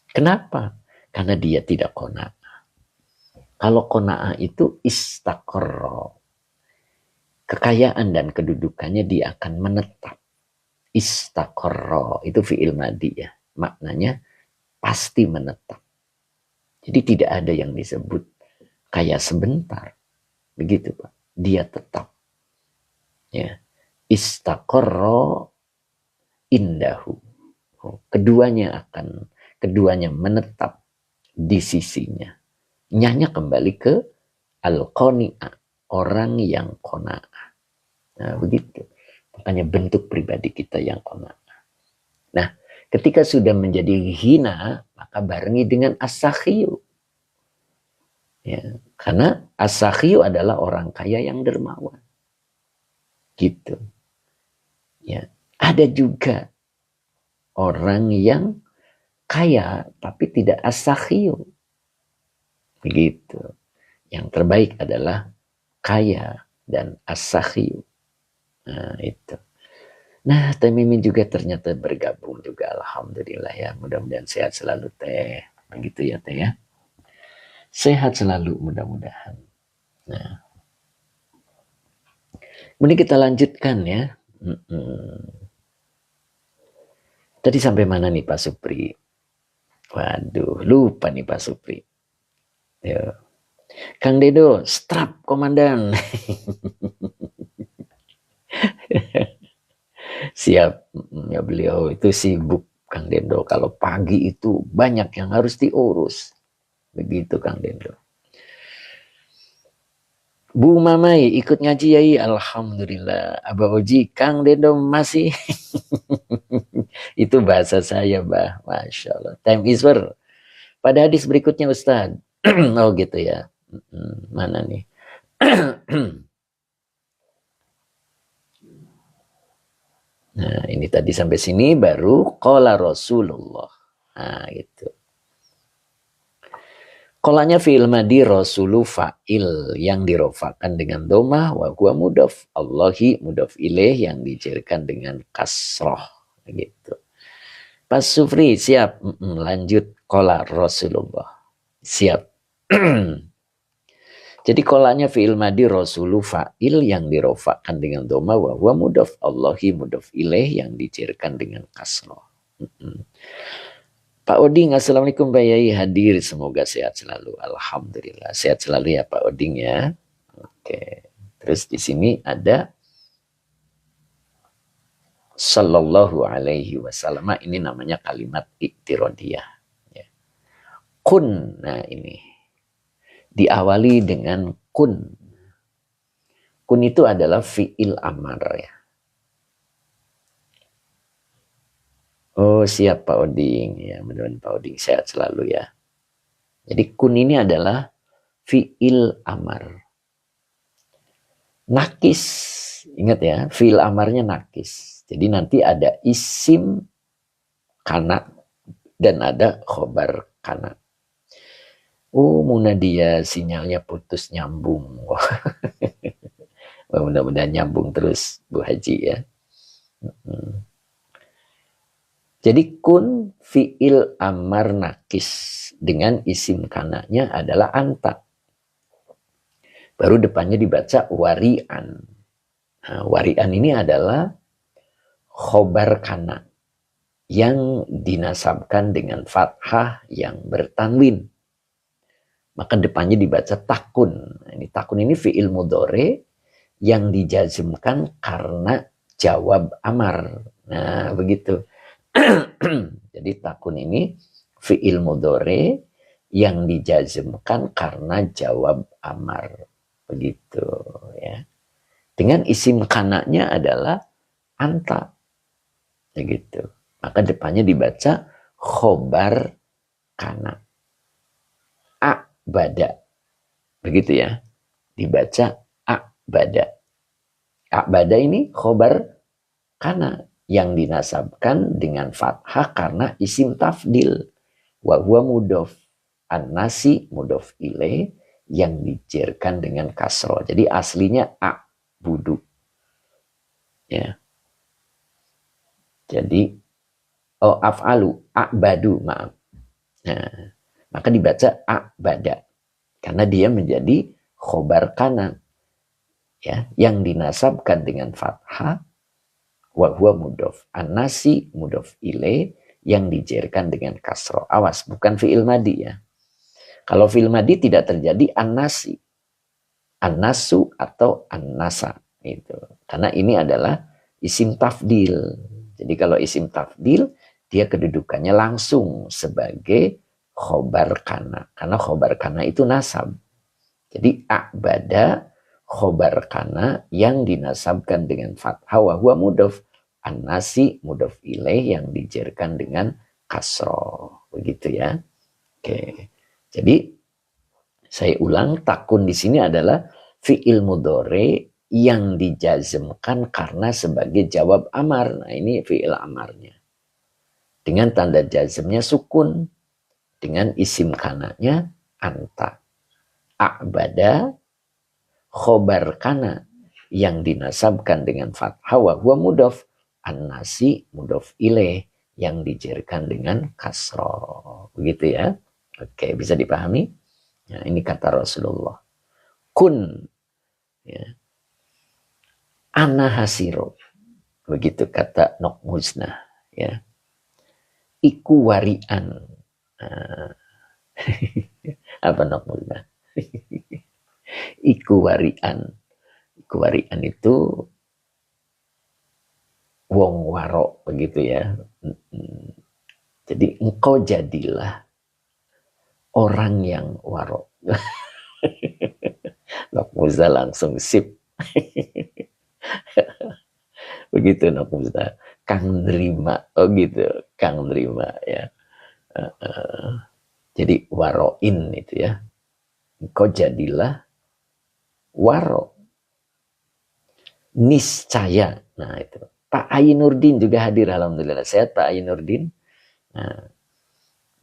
Kenapa? Karena dia tidak qanaah. Kalau qanaah itu istaqarra. Kekayaan dan kedudukannya dia akan menetap. Istaqarra itu fi'il madi ya. Maknanya pasti menetap. Jadi tidak ada yang disebut kaya sebentar. Begitu Pak. Dia tetap. Ya. Istaqarra indahu. Keduanya menetap di sisinya. Nyanya kembali ke al-qani'ah. Orang yang qanaah. Nah begitu. Makanya bentuk pribadi kita yang qanaah. Nah ketika sudah menjadi hina, maka barengi dengan as-sakhiyu. Ya, karena as-sakhiyu adalah orang kaya yang dermawan. Gitu. Ya, ada juga orang yang kaya tapi tidak as-sakhiyu. Begitu. Yang terbaik adalah kaya dan as-sakhiyu. Nah, itu. Nah, Teh Mimin juga ternyata bergabung juga. Alhamdulillah ya. Mudah-mudahan sehat selalu Teh. Begitu ya Teh ya. Sehat selalu mudah-mudahan. Nah. Kemudian kita lanjutkan ya. Tadi sampai mana nih Pak Supri? Waduh, lupa nih Pak Supri. Ya. Kang Dedo, strap komandan. Siap. Ya beliau itu sibuk Kang Dedo. Kalau pagi itu banyak yang harus diurus. Begitu Kang Dedo. Bu Mamai ikut ngaji yai, alhamdulillah. Abah Oji, Kang Dendom masih. Itu bahasa saya, bah, masya Allah. Time is over. Pada hadis berikutnya Ustaz. Oh gitu ya. Mana nih? Nah ini tadi sampai sini baru qala Rasulullah. Nah gitu. Kolanya fi'il madi rasulu fa'il yang dirofakan dengan domah wa huwa mudaf Allahi mudaf ilaih yang dijerkan dengan kasroh gitu. Pas Sufri siap. Lanjut kola Rasulullah siap. Jadi kolanya fi'il madi rasulu fa'il yang dirofakan dengan domah wa huwa mudaf Allahi mudaf ilaih yang dijerkan dengan kasroh. Pak Oding, assalamualaikum Pak Yai, hadir, semoga sehat selalu. Alhamdulillah sehat selalu ya Pak Oding ya. Oke, terus di sini ada sallallahu alaihi wasallam. Ini namanya kalimat iktirodiyah. Ya. Kun, nah ini diawali dengan kun. Kun itu adalah fi'il amar ya. Oh siap Pak Oding ya, mudah-mudahan Pak Oding sehat selalu ya. Jadi kun ini adalah fi'il amar. Nakis, ingat ya, fi'il amarnya nakis. Jadi nanti ada isim kana dan ada khobar kana. Oh Munadia sinyalnya putus nyambung. Mudah-mudahan nyambung terus Bu Haji ya. Jadi kun fi'il amar nakis dengan isim kananya adalah anta. Baru depannya dibaca wari'an. Nah, wari'an ini adalah khobar kana yang dinasabkan dengan fathah yang bertanwin. Maka depannya dibaca takun. Nah, ini takun ini fi'il mudhari yang dijazmkan karena jawab amar. Nah begitu. Jadi takun ini fi'il mudhari yang dijazmkan karena jawab amar. Begitu ya. Dengan isim kananya adalah anta. Begitu. Maka depannya dibaca khobar kana. A'bada. Begitu ya. Dibaca a'bada. A'bada ini khobar kana yang dinasabkan dengan fathah karena isim tafdil. Wa huwa mudhof. An-nasi mudhof ilaih yang dijerkan dengan kasroh. Jadi aslinya a'budu. Ya. Jadi af'alu, a'badu, maaf. Nah, maka dibaca a'bada. Karena dia menjadi khobar kana. Ya, yang dinasabkan dengan fathah wa huwa mudhof. An-nasi mudhof ilaih yang dijerkan dengan kasroh. Awas, bukan fi'il madi ya. Kalau fi'il madi tidak terjadi an-nasi. An-nasu atau an-nasa. Itu. Karena ini adalah isim tafdil. Jadi kalau isim tafdil, dia kedudukannya langsung sebagai khobar kana. Karena khobar kana itu nasab. Jadi a'bada khobar kana yang dinasabkan dengan fathah wa huwa mudhof. An-nasi mudhof ilaih yang dijerkan dengan kasroh. Begitu ya. Oke. Jadi saya ulang, takun di sini adalah fi'il mudhari yang dijazmkan karena sebagai jawab amar. Nah, ini fi'il amarnya. Dengan tanda jazmnya sukun, dengan isim kananya anta. A'bada khobar kana yang dinasabkan dengan fathah wa huwa mudhof. An-nasi mudhof ilaih yang dijerkan dengan kasroh. Begitu ya. Oke, bisa dipahami? Nah, ini kata Rasulullah. Kun ya. Ana hasiro. Begitu kata Nok Musnah ya. Iku warian. Nah. Apa Nok Musnah? Iku warian. Iku warian itu wong waro begitu ya. Jadi engkau jadilah orang yang waro. Musa langsung sip. Begitu Nok Musa. Kang nerima. Oh gitu. Kang nerima ya. Jadi waroin itu ya. Engkau jadilah waro. Niscaya. Nah itu. Pak Ainurdin juga hadir. Alhamdulillah. Sehat Pak Ainurdin. Nah,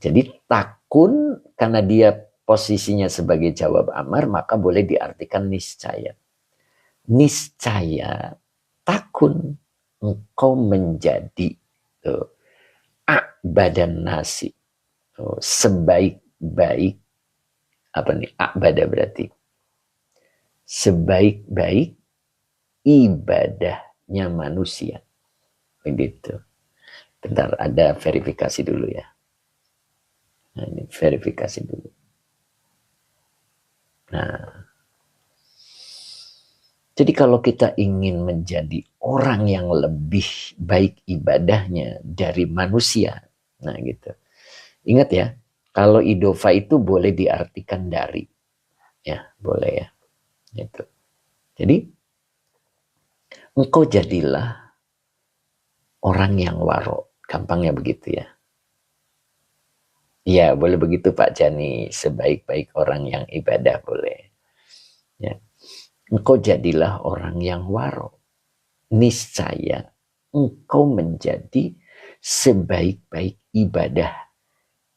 jadi takun karena dia posisinya sebagai jawab amar maka boleh diartikan niscaya. Niscaya takun engkau menjadi badan nasi sebaik-baik apa nih abada berarti sebaik-baik ibadahnya manusia begitu. Bentar ada verifikasi dulu ya. Nah, ini verifikasi dulu. Nah, jadi kalau kita ingin menjadi orang yang lebih baik ibadahnya dari manusia, nah gitu. Ingat ya, kalau idofa itu boleh diartikan dari, ya boleh ya. Gitu. Jadi engkau jadilah orang yang waro, gampangnya begitu ya. Ya boleh begitu Pak Jani, sebaik-baik orang yang ibadah boleh. Ya. Engkau jadilah orang yang waro. Niscaya engkau menjadi sebaik-baik ibadah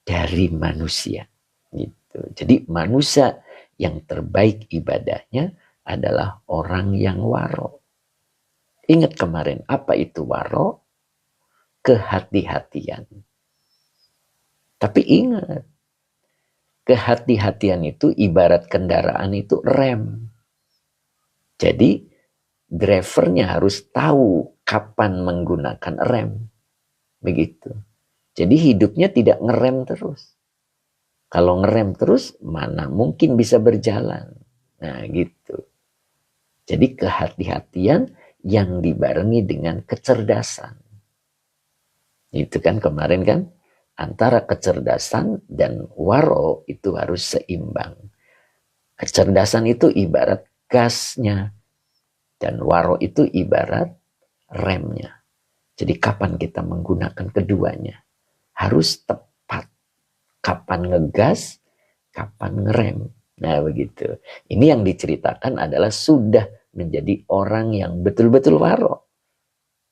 dari manusia. Gitu. Jadi manusia yang terbaik ibadahnya adalah orang yang waro. Ingat kemarin apa itu waro? Kehati-hatian. Tapi ingat, kehati-hatian itu ibarat kendaraan itu rem. Jadi drivernya harus tahu kapan menggunakan rem. Begitu. Jadi hidupnya tidak ngerem terus. Kalau ngerem terus, mana mungkin bisa berjalan. Nah gitu. Jadi kehati-hatian yang dibarengi dengan kecerdasan. Itu kan kemarin kan, antara kecerdasan dan waro itu harus seimbang. Kecerdasan itu ibarat gasnya. Dan waro itu ibarat remnya. Jadi kapan kita menggunakan keduanya? Harus tepat. Kapan ngegas, kapan ngerem. Nah begitu. Ini yang diceritakan adalah sudah menjadi orang yang betul-betul waro.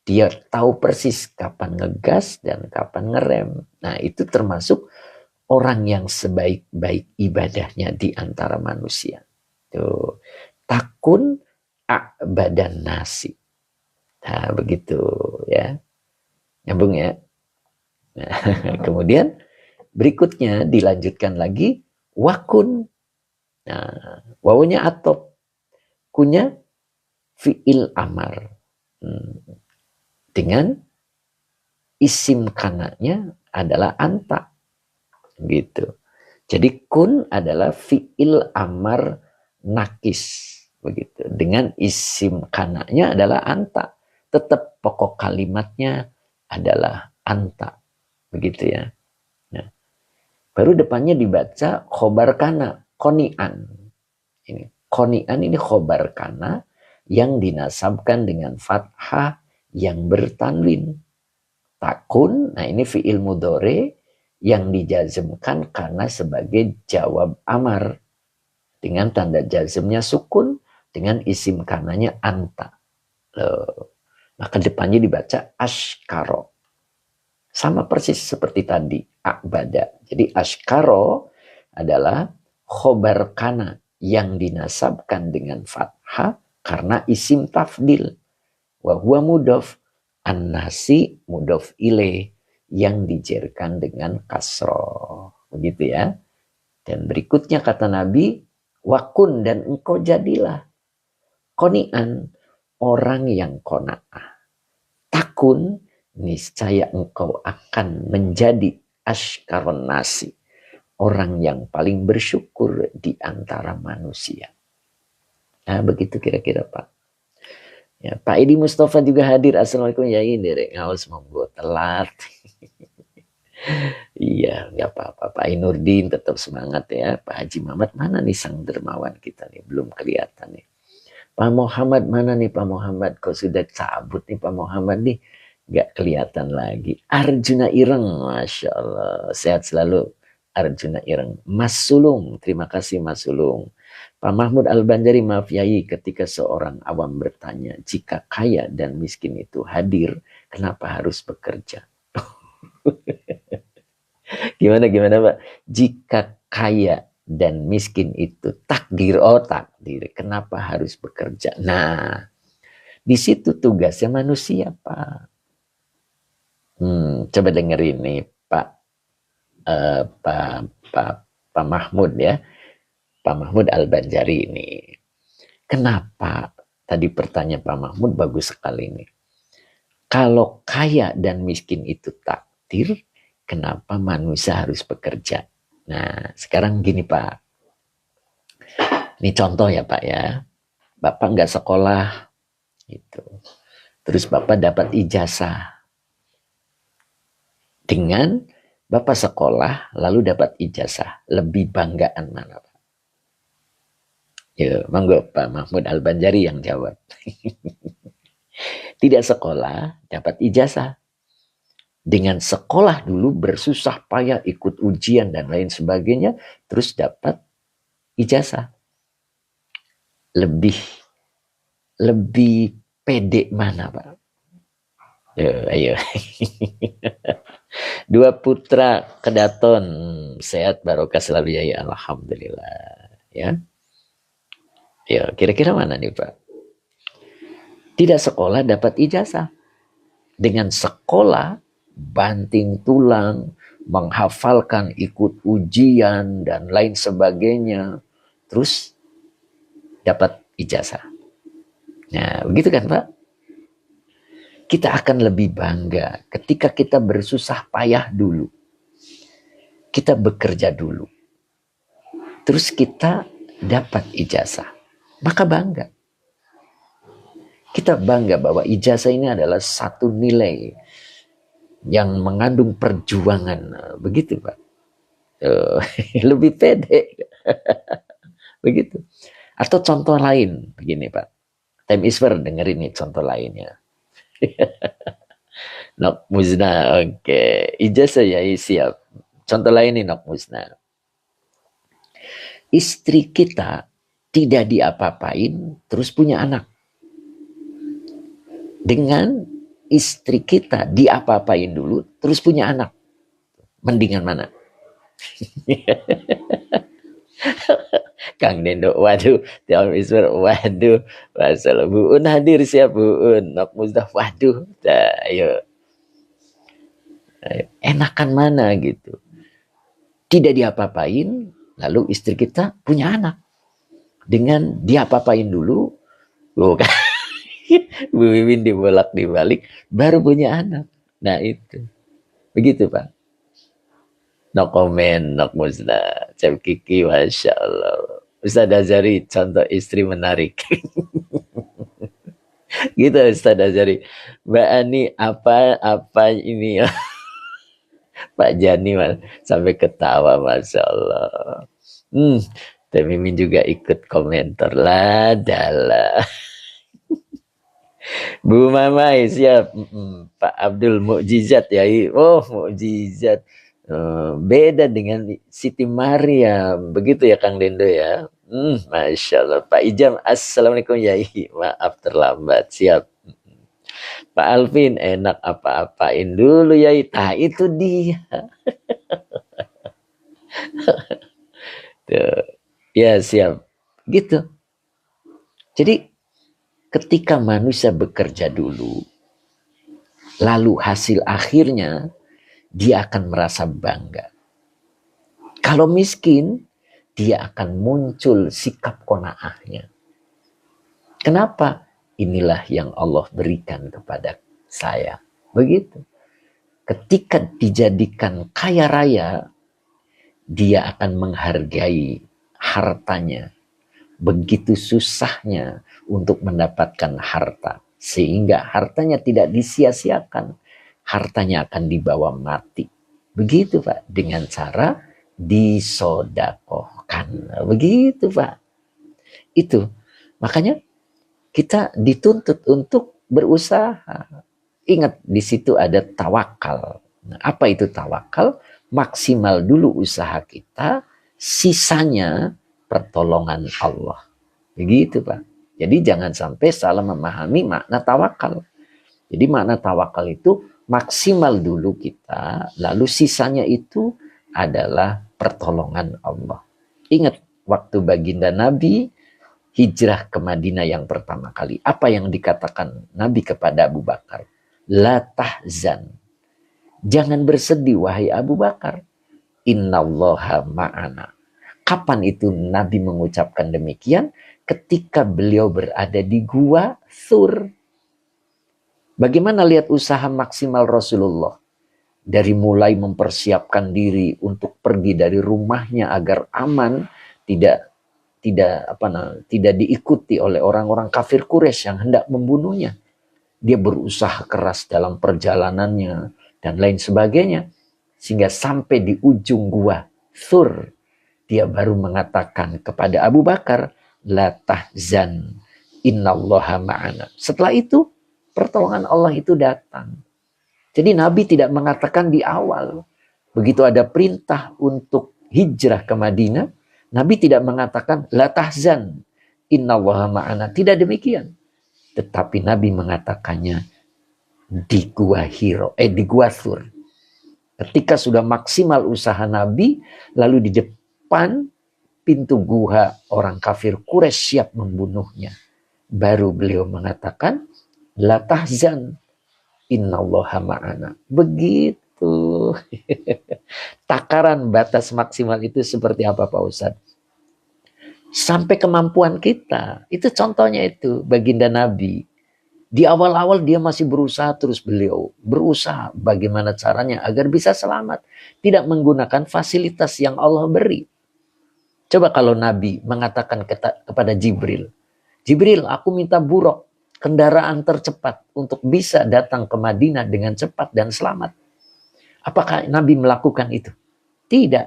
Dia tahu persis kapan ngegas dan kapan ngerem. Nah itu termasuk orang yang sebaik-baik ibadahnya di antara manusia. Tuh. Takun badan nasi. Nah begitu ya. Nyambung ya. Nah, kemudian berikutnya dilanjutkan lagi wakun. Nah, wawunya atop. Kunya fi'il amar. Dengan isim kananya adalah anta. Gitu. Jadi kun adalah fi'il amar nakis. Begitu. Dengan isim kananya adalah anta. Tetap pokok kalimatnya adalah anta. Begitu ya. Nah, baru depannya dibaca khobar kana, konian. Ini konian ini khobar kana yang dinasabkan dengan fathah yang bertanwin. Takun, nah ini fi'il mudhore yang dijazmkan karena sebagai jawab amar. Dengan tanda jazmnya sukun, dengan isim kananya anta. Loh. Maka depannya dibaca ashkaro. Sama persis seperti tadi, akbada. Jadi ashkaro adalah khobar kana yang dinasabkan dengan fathah karena isim tafdil. Wa huwa mudhof. An-nasi mudhof ilaih yang dijerkan dengan kasroh. Begitu ya. Dan berikutnya kata Nabi, wakun dan engkau jadilah. Konian, orang yang kona'ah. Takun, niscaya engkau akan menjadi ashkaron nasi. Orang yang paling bersyukur di antara manusia. Nah begitu kira-kira Pak. Ya, Pak Edi Mustafa juga hadir. Assalamualaikum ya ini Derek. Ngawas monggo telat. Iya, nggak apa-apa. Pak Ainurdin tetap semangat ya. Pak Haji Muhammad mana nih sang dermawan kita nih? Belum kelihatan nih. Pak Muhammad mana nih Pak Muhammad? Kok sudah cabut nih Pak Muhammad nih? Nggak kelihatan lagi. Arjuna Ireng, Masya Allah. Sehat selalu Arjuna Ireng. Mas Sulung, terima kasih Mas Sulung. Pak Mahmud Al-Banjari, maaf Yai, ketika seorang awam bertanya, jika kaya dan miskin itu hadir, kenapa harus bekerja? Gimana Pak? Jika kaya dan miskin itu takdir, oh takdir, kenapa harus bekerja? Nah, di situ tugasnya manusia, Pak. Coba dengerin nih, Pak, Pak Mahmud ya, Pak Mahmud Al-Banjari ini. Kenapa? Tadi pertanyaan Pak Mahmud bagus sekali nih. Kalau kaya dan miskin itu takdir, kenapa manusia harus bekerja? Nah, sekarang gini Pak. Ini contoh ya Pak ya. Bapak nggak sekolah, gitu. Terus Bapak dapat ijazah. Dengan Bapak sekolah, lalu dapat ijazah. Lebih banggaan mana Pak? Ya, monggo Pak Mahmud Al-Banjari yang jawab. Tidak sekolah, dapat ijazah. Dengan sekolah dulu bersusah payah ikut ujian dan lain sebagainya, terus dapat ijazah. Lebih pede mana Pak? Ayo. Dua putra kedaton, sehat barokah selalu ya, alhamdulillah. Ya. Ya, kira-kira mana nih Pak? Tidak sekolah dapat ijazah. Dengan sekolah banting tulang, menghafalkan, ikut ujian dan lain sebagainya, terus dapat ijazah. Nah, begitu kan Pak? Kita akan lebih bangga ketika kita bersusah payah dulu. Kita bekerja dulu. Terus kita dapat ijazah. Maka bangga. Kita bangga bahwa ijazah ini adalah satu nilai yang mengandung perjuangan. Begitu Pak. Lebih pede. Begitu. Atau contoh lain. Begini Pak. Time Isfer dengerin nih contoh lainnya. Nok Musna, oke. Ijazah ya siap. Contoh lain nih Nok Musna. Istri kita tidak diapa-apain, terus punya anak. Dengan istri kita diapa-apain dulu, terus punya anak. Mendingan mana? Kang Dendo, waduh, Tiam Iswer, waduh, masalah Bu Un hadir siap Bu Un, Nok Musda, waduh, ayo. Enakan mana gitu? Tidak diapa-apain, lalu istri kita punya anak. Dengan diapa-apain dulu, bukan? Bu Wiwin dibolak-dibalik, baru punya anak. Nah itu, begitu Pak. No comment, Nok Musda, Cep Kiki, Masya Allah. Ustaz Azari, contoh istri menarik. Gitu Ustaz Azari. Mbak Ani, apa ini ya? Pak Jani mas, sampai ketawa, Masya Allah. Teh Mimin juga ikut komentar lah, dalah. Bu Mamai siap. Pak Abdul mukjizat ya. Oh mukjizat. Beda dengan Siti Maryam. Begitu ya Kang Dendo ya. Masya Allah. Pak Ijam, assalamualaikum Yai. Maaf terlambat. Siap. Pak Alvin, enak apa-apain dulu Yai. Nah itu dia. Tuh. Ya siap. Gitu. Jadi ketika manusia bekerja dulu, lalu hasil akhirnya dia akan merasa bangga. Kalau miskin, dia akan muncul sikap qanaahnya. Kenapa? Inilah yang Allah berikan kepada saya. Begitu. Ketika dijadikan kaya raya, dia akan menghargai hartanya. Begitu susahnya untuk mendapatkan harta. Sehingga hartanya tidak disia-siakan. Hartanya akan dibawa mati. Begitu Pak, dengan cara disodakohkan. Begitu Pak. Itu. Makanya kita dituntut untuk berusaha. Ingat, di situ ada tawakal. Nah, apa itu tawakal? Maksimal dulu usaha kita, sisanya pertolongan Allah. Begitu Pak. Jadi jangan sampai salah memahami makna tawakal. Jadi makna tawakal itu maksimal dulu kita, lalu sisanya itu adalah pertolongan Allah. Ingat, waktu baginda Nabi hijrah ke Madinah yang pertama kali, apa yang dikatakan Nabi kepada Abu Bakar? La tahzan. Jangan bersedih wahai Abu Bakar. Innallaha ma'ana. Kapan itu Nabi mengucapkan demikian? Ketika beliau berada di gua Thur. Bagaimana lihat usaha maksimal Rasulullah? Dari mulai mempersiapkan diri untuk pergi dari rumahnya agar aman, tidak diikuti oleh orang-orang kafir Quraisy yang hendak membunuhnya. Dia berusaha keras dalam perjalanannya dan lain sebagainya. Sehingga sampai di ujung gua Thur, dia baru mengatakan kepada Abu Bakar, la tahzan, innallaha ma'ana. Setelah itu, pertolongan Allah itu datang. Jadi Nabi tidak mengatakan di awal. Begitu ada perintah untuk hijrah ke Madinah, Nabi tidak mengatakan la tahzan, innallaha ma'ana. Tidak demikian. Tetapi Nabi mengatakannya di gua Hiro, di gua Thur. Ketika sudah maksimal usaha Nabi, lalu di depan pintu gua orang kafir Quraisy siap membunuhnya. Baru beliau mengatakan la tahzan, innallaha ma'ana. Begitu. Takaran batas maksimal itu seperti apa Pak Ustadz? Sampai kemampuan kita. Itu contohnya itu baginda Nabi. Di awal-awal dia masih berusaha terus, beliau berusaha bagaimana caranya agar bisa selamat. Tidak menggunakan fasilitas yang Allah beri. Coba kalau Nabi mengatakan kepada Jibril, Jibril, aku minta buruk, kendaraan tercepat untuk bisa datang ke Madinah dengan cepat dan selamat. Apakah Nabi melakukan itu? Tidak.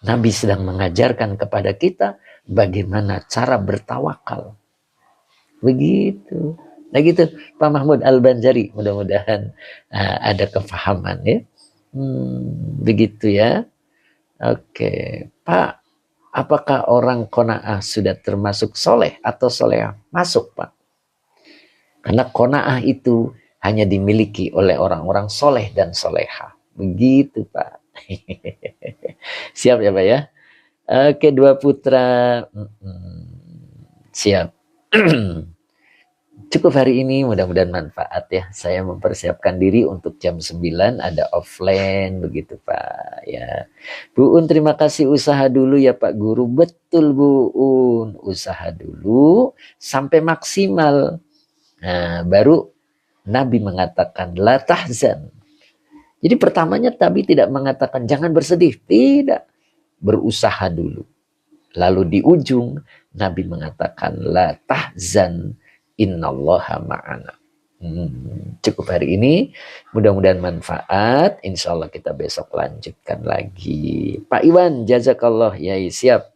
Nabi sedang mengajarkan kepada kita bagaimana cara bertawakal. Begitu. Nah gitu Pak Mahmud Al-Banjari, mudah-mudahan ada kefahaman ya. Begitu ya. Oke. Pak, apakah orang qanaah sudah termasuk soleh atau soleha? Masuk Pak. Karena qanaah itu hanya dimiliki oleh orang-orang soleh dan soleha. Begitu Pak. Siap ya Pak ya. Oke, dua putra. Siap. Cukup hari ini, mudah-mudahan manfaat ya. Saya mempersiapkan diri untuk jam 9 ada offline begitu Pak ya. Bu Un, terima kasih, usaha dulu ya Pak Guru. Betul Bu Un, usaha dulu sampai maksimal. Nah, baru Nabi mengatakan la tahzan. Jadi pertamanya Nabi tidak mengatakan jangan bersedih, tidak. Berusaha dulu. Lalu di ujung Nabi mengatakan la tahzan, innallaha ma'ana. Cukup hari ini, mudah-mudahan manfaat. Insya Allah kita besok lanjutkan lagi. Pak Iwan, jazakallah Yai, siap.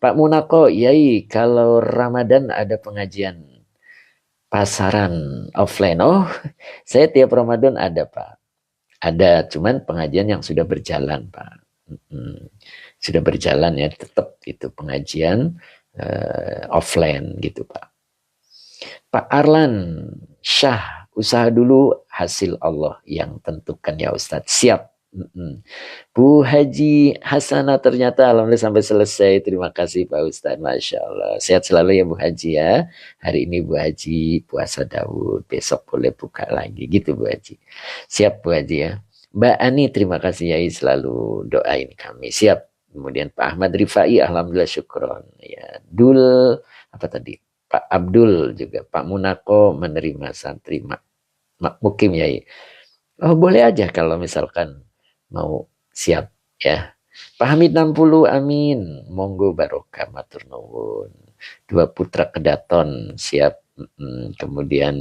Pak Munako, Yai, kalau Ramadan ada pengajian pasaran offline. Oh, saya tiap Ramadan ada Pak. Ada, cuman pengajian yang sudah berjalan Pak. Sudah berjalan ya, tetap itu pengajian offline gitu Pak. Pak Arlan Syah, usaha dulu, hasil Allah yang tentukan ya Ustadz. Siap. Bu Haji Hasanah, ternyata alhamdulillah sampai selesai. Terima kasih Pak Ustadz, Masya Allah. Sehat selalu ya Bu Haji ya. Hari ini Bu Haji puasa Daud, besok boleh buka lagi gitu Bu Haji. Siap Bu Haji ya. Mbak Ani, terima kasih ya, selalu doain kami. Siap. Kemudian Pak Ahmad Rifai, alhamdulillah syukron ya. Apa tadi? Pak Abdul juga, Pak Munako menerima santri Mukim ya. Oh, boleh aja kalau misalkan mau, siap ya. Pak Hamid 60, amin. Monggo barokah matur nuwun. Dua putra Kedaton, siap. Kemudian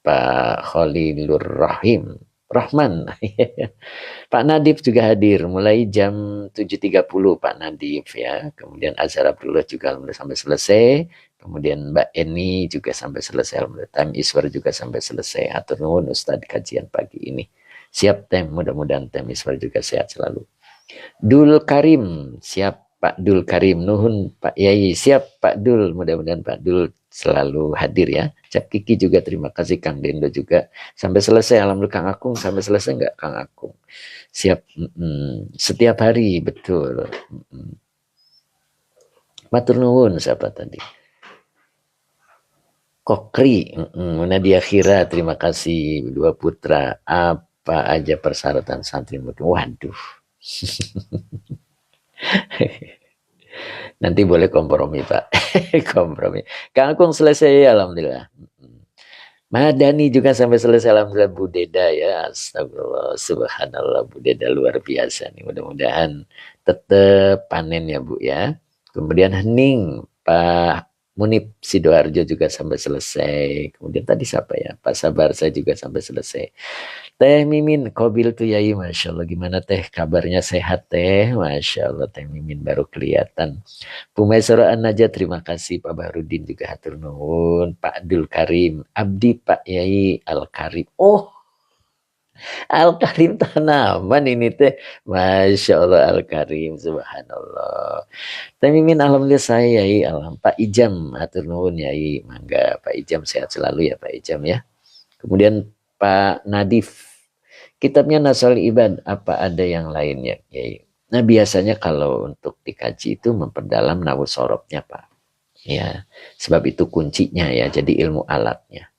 Pak Khalilur Rahim, Rahman. Pak Nadif juga hadir mulai jam 7.30 Pak Nadif ya. Kemudian Azhar Abdullah juga alhamdulillah sampai selesai. Kemudian Mbak Eni juga sampai selesai. Alhamdulillah. Time Iswar juga sampai selesai. Atur nuwun Ustadz kajian pagi ini. Siap Tem, mudah-mudahan Tem Iswar juga sehat selalu. Dul Karim, siap Pak Dul Karim. Nuhun Pak Yai, siap Pak Dul. Mudah-mudahan Pak Dul selalu hadir ya. Cap Kiki juga terima kasih, Kang Dendo juga sampai selesai. Alhamdulillah. Kang Akung sampai selesai enggak Kang Akung? Siap. Setiap hari betul. Matur nuwun siapa tadi? Kokri, Nadia Khira, terima kasih. Dua putra, apa aja persyaratan santri? Waduh. Nanti boleh kompromi Pak. Kompromi. Kang Akung selesai alhamdulillah. Madani juga sampai selesai alhamdulillah. Bu Deda ya, astagfirullah, subhanallah, Bu Deda luar biasa nih. Mudah-mudahan tetap panen ya Bu ya. Kemudian Hening, Pak Munib Sidoarjo juga sampai selesai. Kemudian tadi siapa ya? Pak Sabar saya juga sampai selesai. Teh Mimin, Kobil tuh Yai, Masya Allah. Gimana Teh? Kabarnya sehat Teh? Masya Allah, Teh Mimin baru kelihatan. Bu Maisara An-Najah, terima kasih. Pak Bahrudin juga hatur nuhun. Pak Abdul Karim, Abdi Pak Yai Al-Karim. Oh, Al-Karim tanaman ini Teh. Masya Allah Al-Karim, subhanallah. Teh Mimin, alhamdulillah saya Yai. Pak Ijam, hatur nuhun Yai. Mangga, Pak Ijam sehat selalu ya Pak Ijam ya. Kemudian Pak Nadif, kitabnya Nasol Ibad, apa ada yang lainnya? Nah biasanya kalau untuk dikaji itu memperdalam nawu sorobnya Pak. Ya, sebab itu kuncinya ya, jadi ilmu alatnya.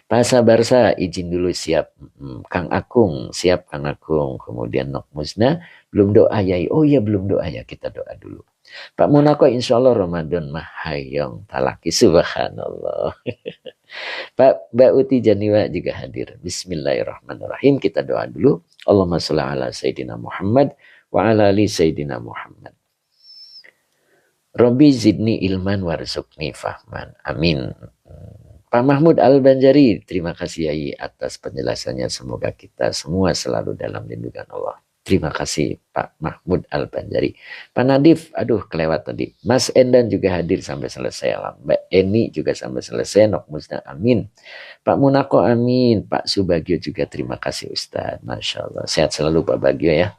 Pak Sabarsa izin dulu siap. Kang Akung siap Kang Akung. Kemudian Nok Musna belum doa Yai. Oh iya belum doa ya, kita doa dulu. Pak Munako insya Allah Ramadan mahayong talaki subhanallah. Pak Mbak Uti Janiwa juga hadir. Bismillahirrahmanirrahim. Kita doa dulu. Allahumma sholli ala Sayyidina Muhammad wa ala ali Sayyidina Muhammad. Robbi zidni ilman warzuqni fahman. Amin. Pak Mahmud Al-Banjari, terima kasih Yai atas penjelasannya. Semoga kita semua selalu dalam lindungan Allah. Terima kasih Pak Mahmud Al-Banjari. Pak Nadif, aduh kelewat tadi. Mas Endan juga hadir sampai selesai. Mbak Eni juga sampai selesai. Nok Musna, amin. Pak Munako, amin. Pak Subagio juga terima kasih Ustadz. Masya Allah. Sehat selalu Pak Bagio ya.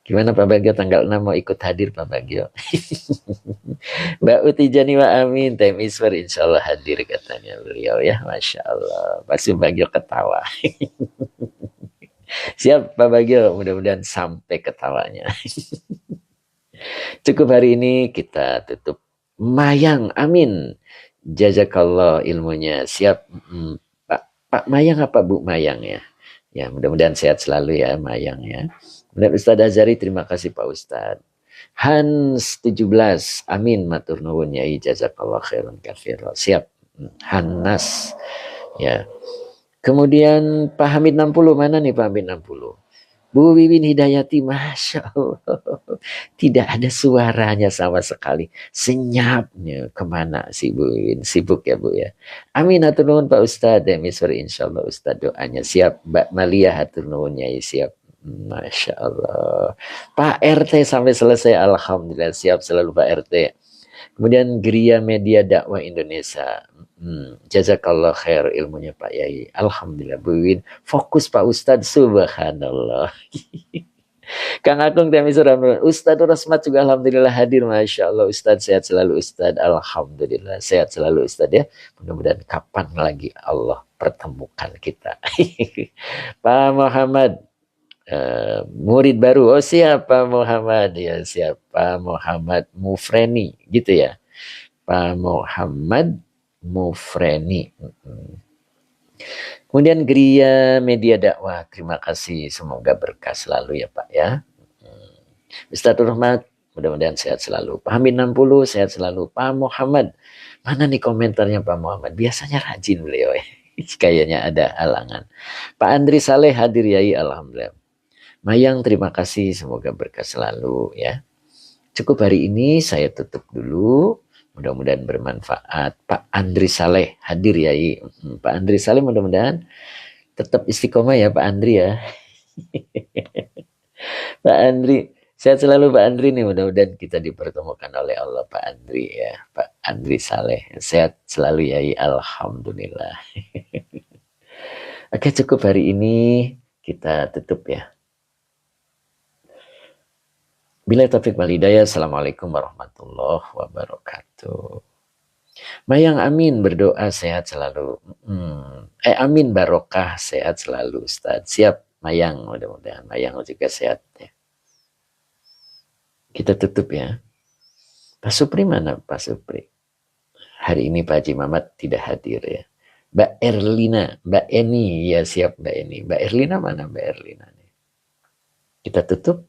Gimana Pak Bagio tanggal 6 mau ikut hadir Pak Bagio? Mbak Uti Janiwa, amin. Time Iswar insya Allah hadir katanya beliau ya. Masya Allah. Pak Subagio ketawa. Siap Pak Bagio, mudah-mudahan sampai ketawanya. Cukup hari ini kita tutup. Mayang, amin. Jazakallah ilmunya. Siap Pak Mayang apa Bu Mayang ya? Ya mudah-mudahan sehat selalu ya Mayang ya. Kemudian Ustadz Azhari, terima kasih Pak Ustadz. Hans 17, amin. Matur nuwun Yai, jazakallah khairan katsira. Siap. Hanas ya. Kemudian Pak Hamid 60, mana nih Pak Hamid 60? Bu Wiwin Hidayati, Masya Allah. Tidak ada suaranya sama sekali. Senyapnya kemana sih Bu Wiwin? Sibuk ya Bu ya. Amin, hatur nuwun Pak Ustadz. Ya misri insyaAllah Ustadz doanya siap. Mbak Malia hatur nuwun Yai, siap. Masya Allah. Pak RT sampai selesai. Alhamdulillah siap selalu Pak RT. Kemudian Geria Media Dakwah Indonesia. Jazakallah khair ilmunya Pak Yai. Alhamdulillah Bu Win. Fokus Pak Ustadz. Subhanallah. Kang Agung Temisur Ustadz Rasmat juga alhamdulillah hadir. Masya Allah Ustadz sehat selalu Ustadz. Alhamdulillah sehat selalu Ustadz ya. Mudah-mudahan kapan lagi Allah pertemukan kita. Pak Muhammad murid baru. Oh siapa Muhammad ya, siapa Muhammad Mufreni gitu ya. Pak Muhammad Mufreni. Kemudian Geria Media Dakwah, terima kasih, semoga berkah selalu ya Pak ya. Ustadz Rahmat, mudah-mudahan sehat selalu. Pak Hamid 60 sehat selalu. Pak Muhammad, mana nih komentarnya Pak Muhammad? Biasanya rajin beliau ya. Kayaknya ada halangan. Pak Andri Saleh hadir Yai, alhamdulillah. Mayang, terima kasih. Semoga berkah selalu ya. Cukup hari ini saya tutup dulu. Mudah-mudahan bermanfaat. Pak Andri Saleh hadir Yai. Pak Andri Saleh mudah-mudahan Tetap istiqomah ya Pak Andri ya. Pak Andri, sehat selalu Pak Andri nih, mudah-mudahan kita dipertemukan oleh Allah Pak Andri ya, Pak Andri Saleh. Sehat selalu ya, alhamdulillah. Oke, cukup hari ini kita tutup ya. Bila taufik wal hidayah, assalamualaikum warahmatullahi wabarakatuh. Mayang amin berdoa sehat selalu. Amin barokah sehat selalu Ustaz. Siap Mayang, mudah-mudahan Mayang juga sehat ya. Kita tutup ya. Pak Supri mana Pak Supri? Hari ini Pak Haji Mamat tidak hadir ya. Mbak Erlina, Mbak Eni, ya siap Mbak Eni. Mbak Erlina mana Mbak Erlina? Kita tutup.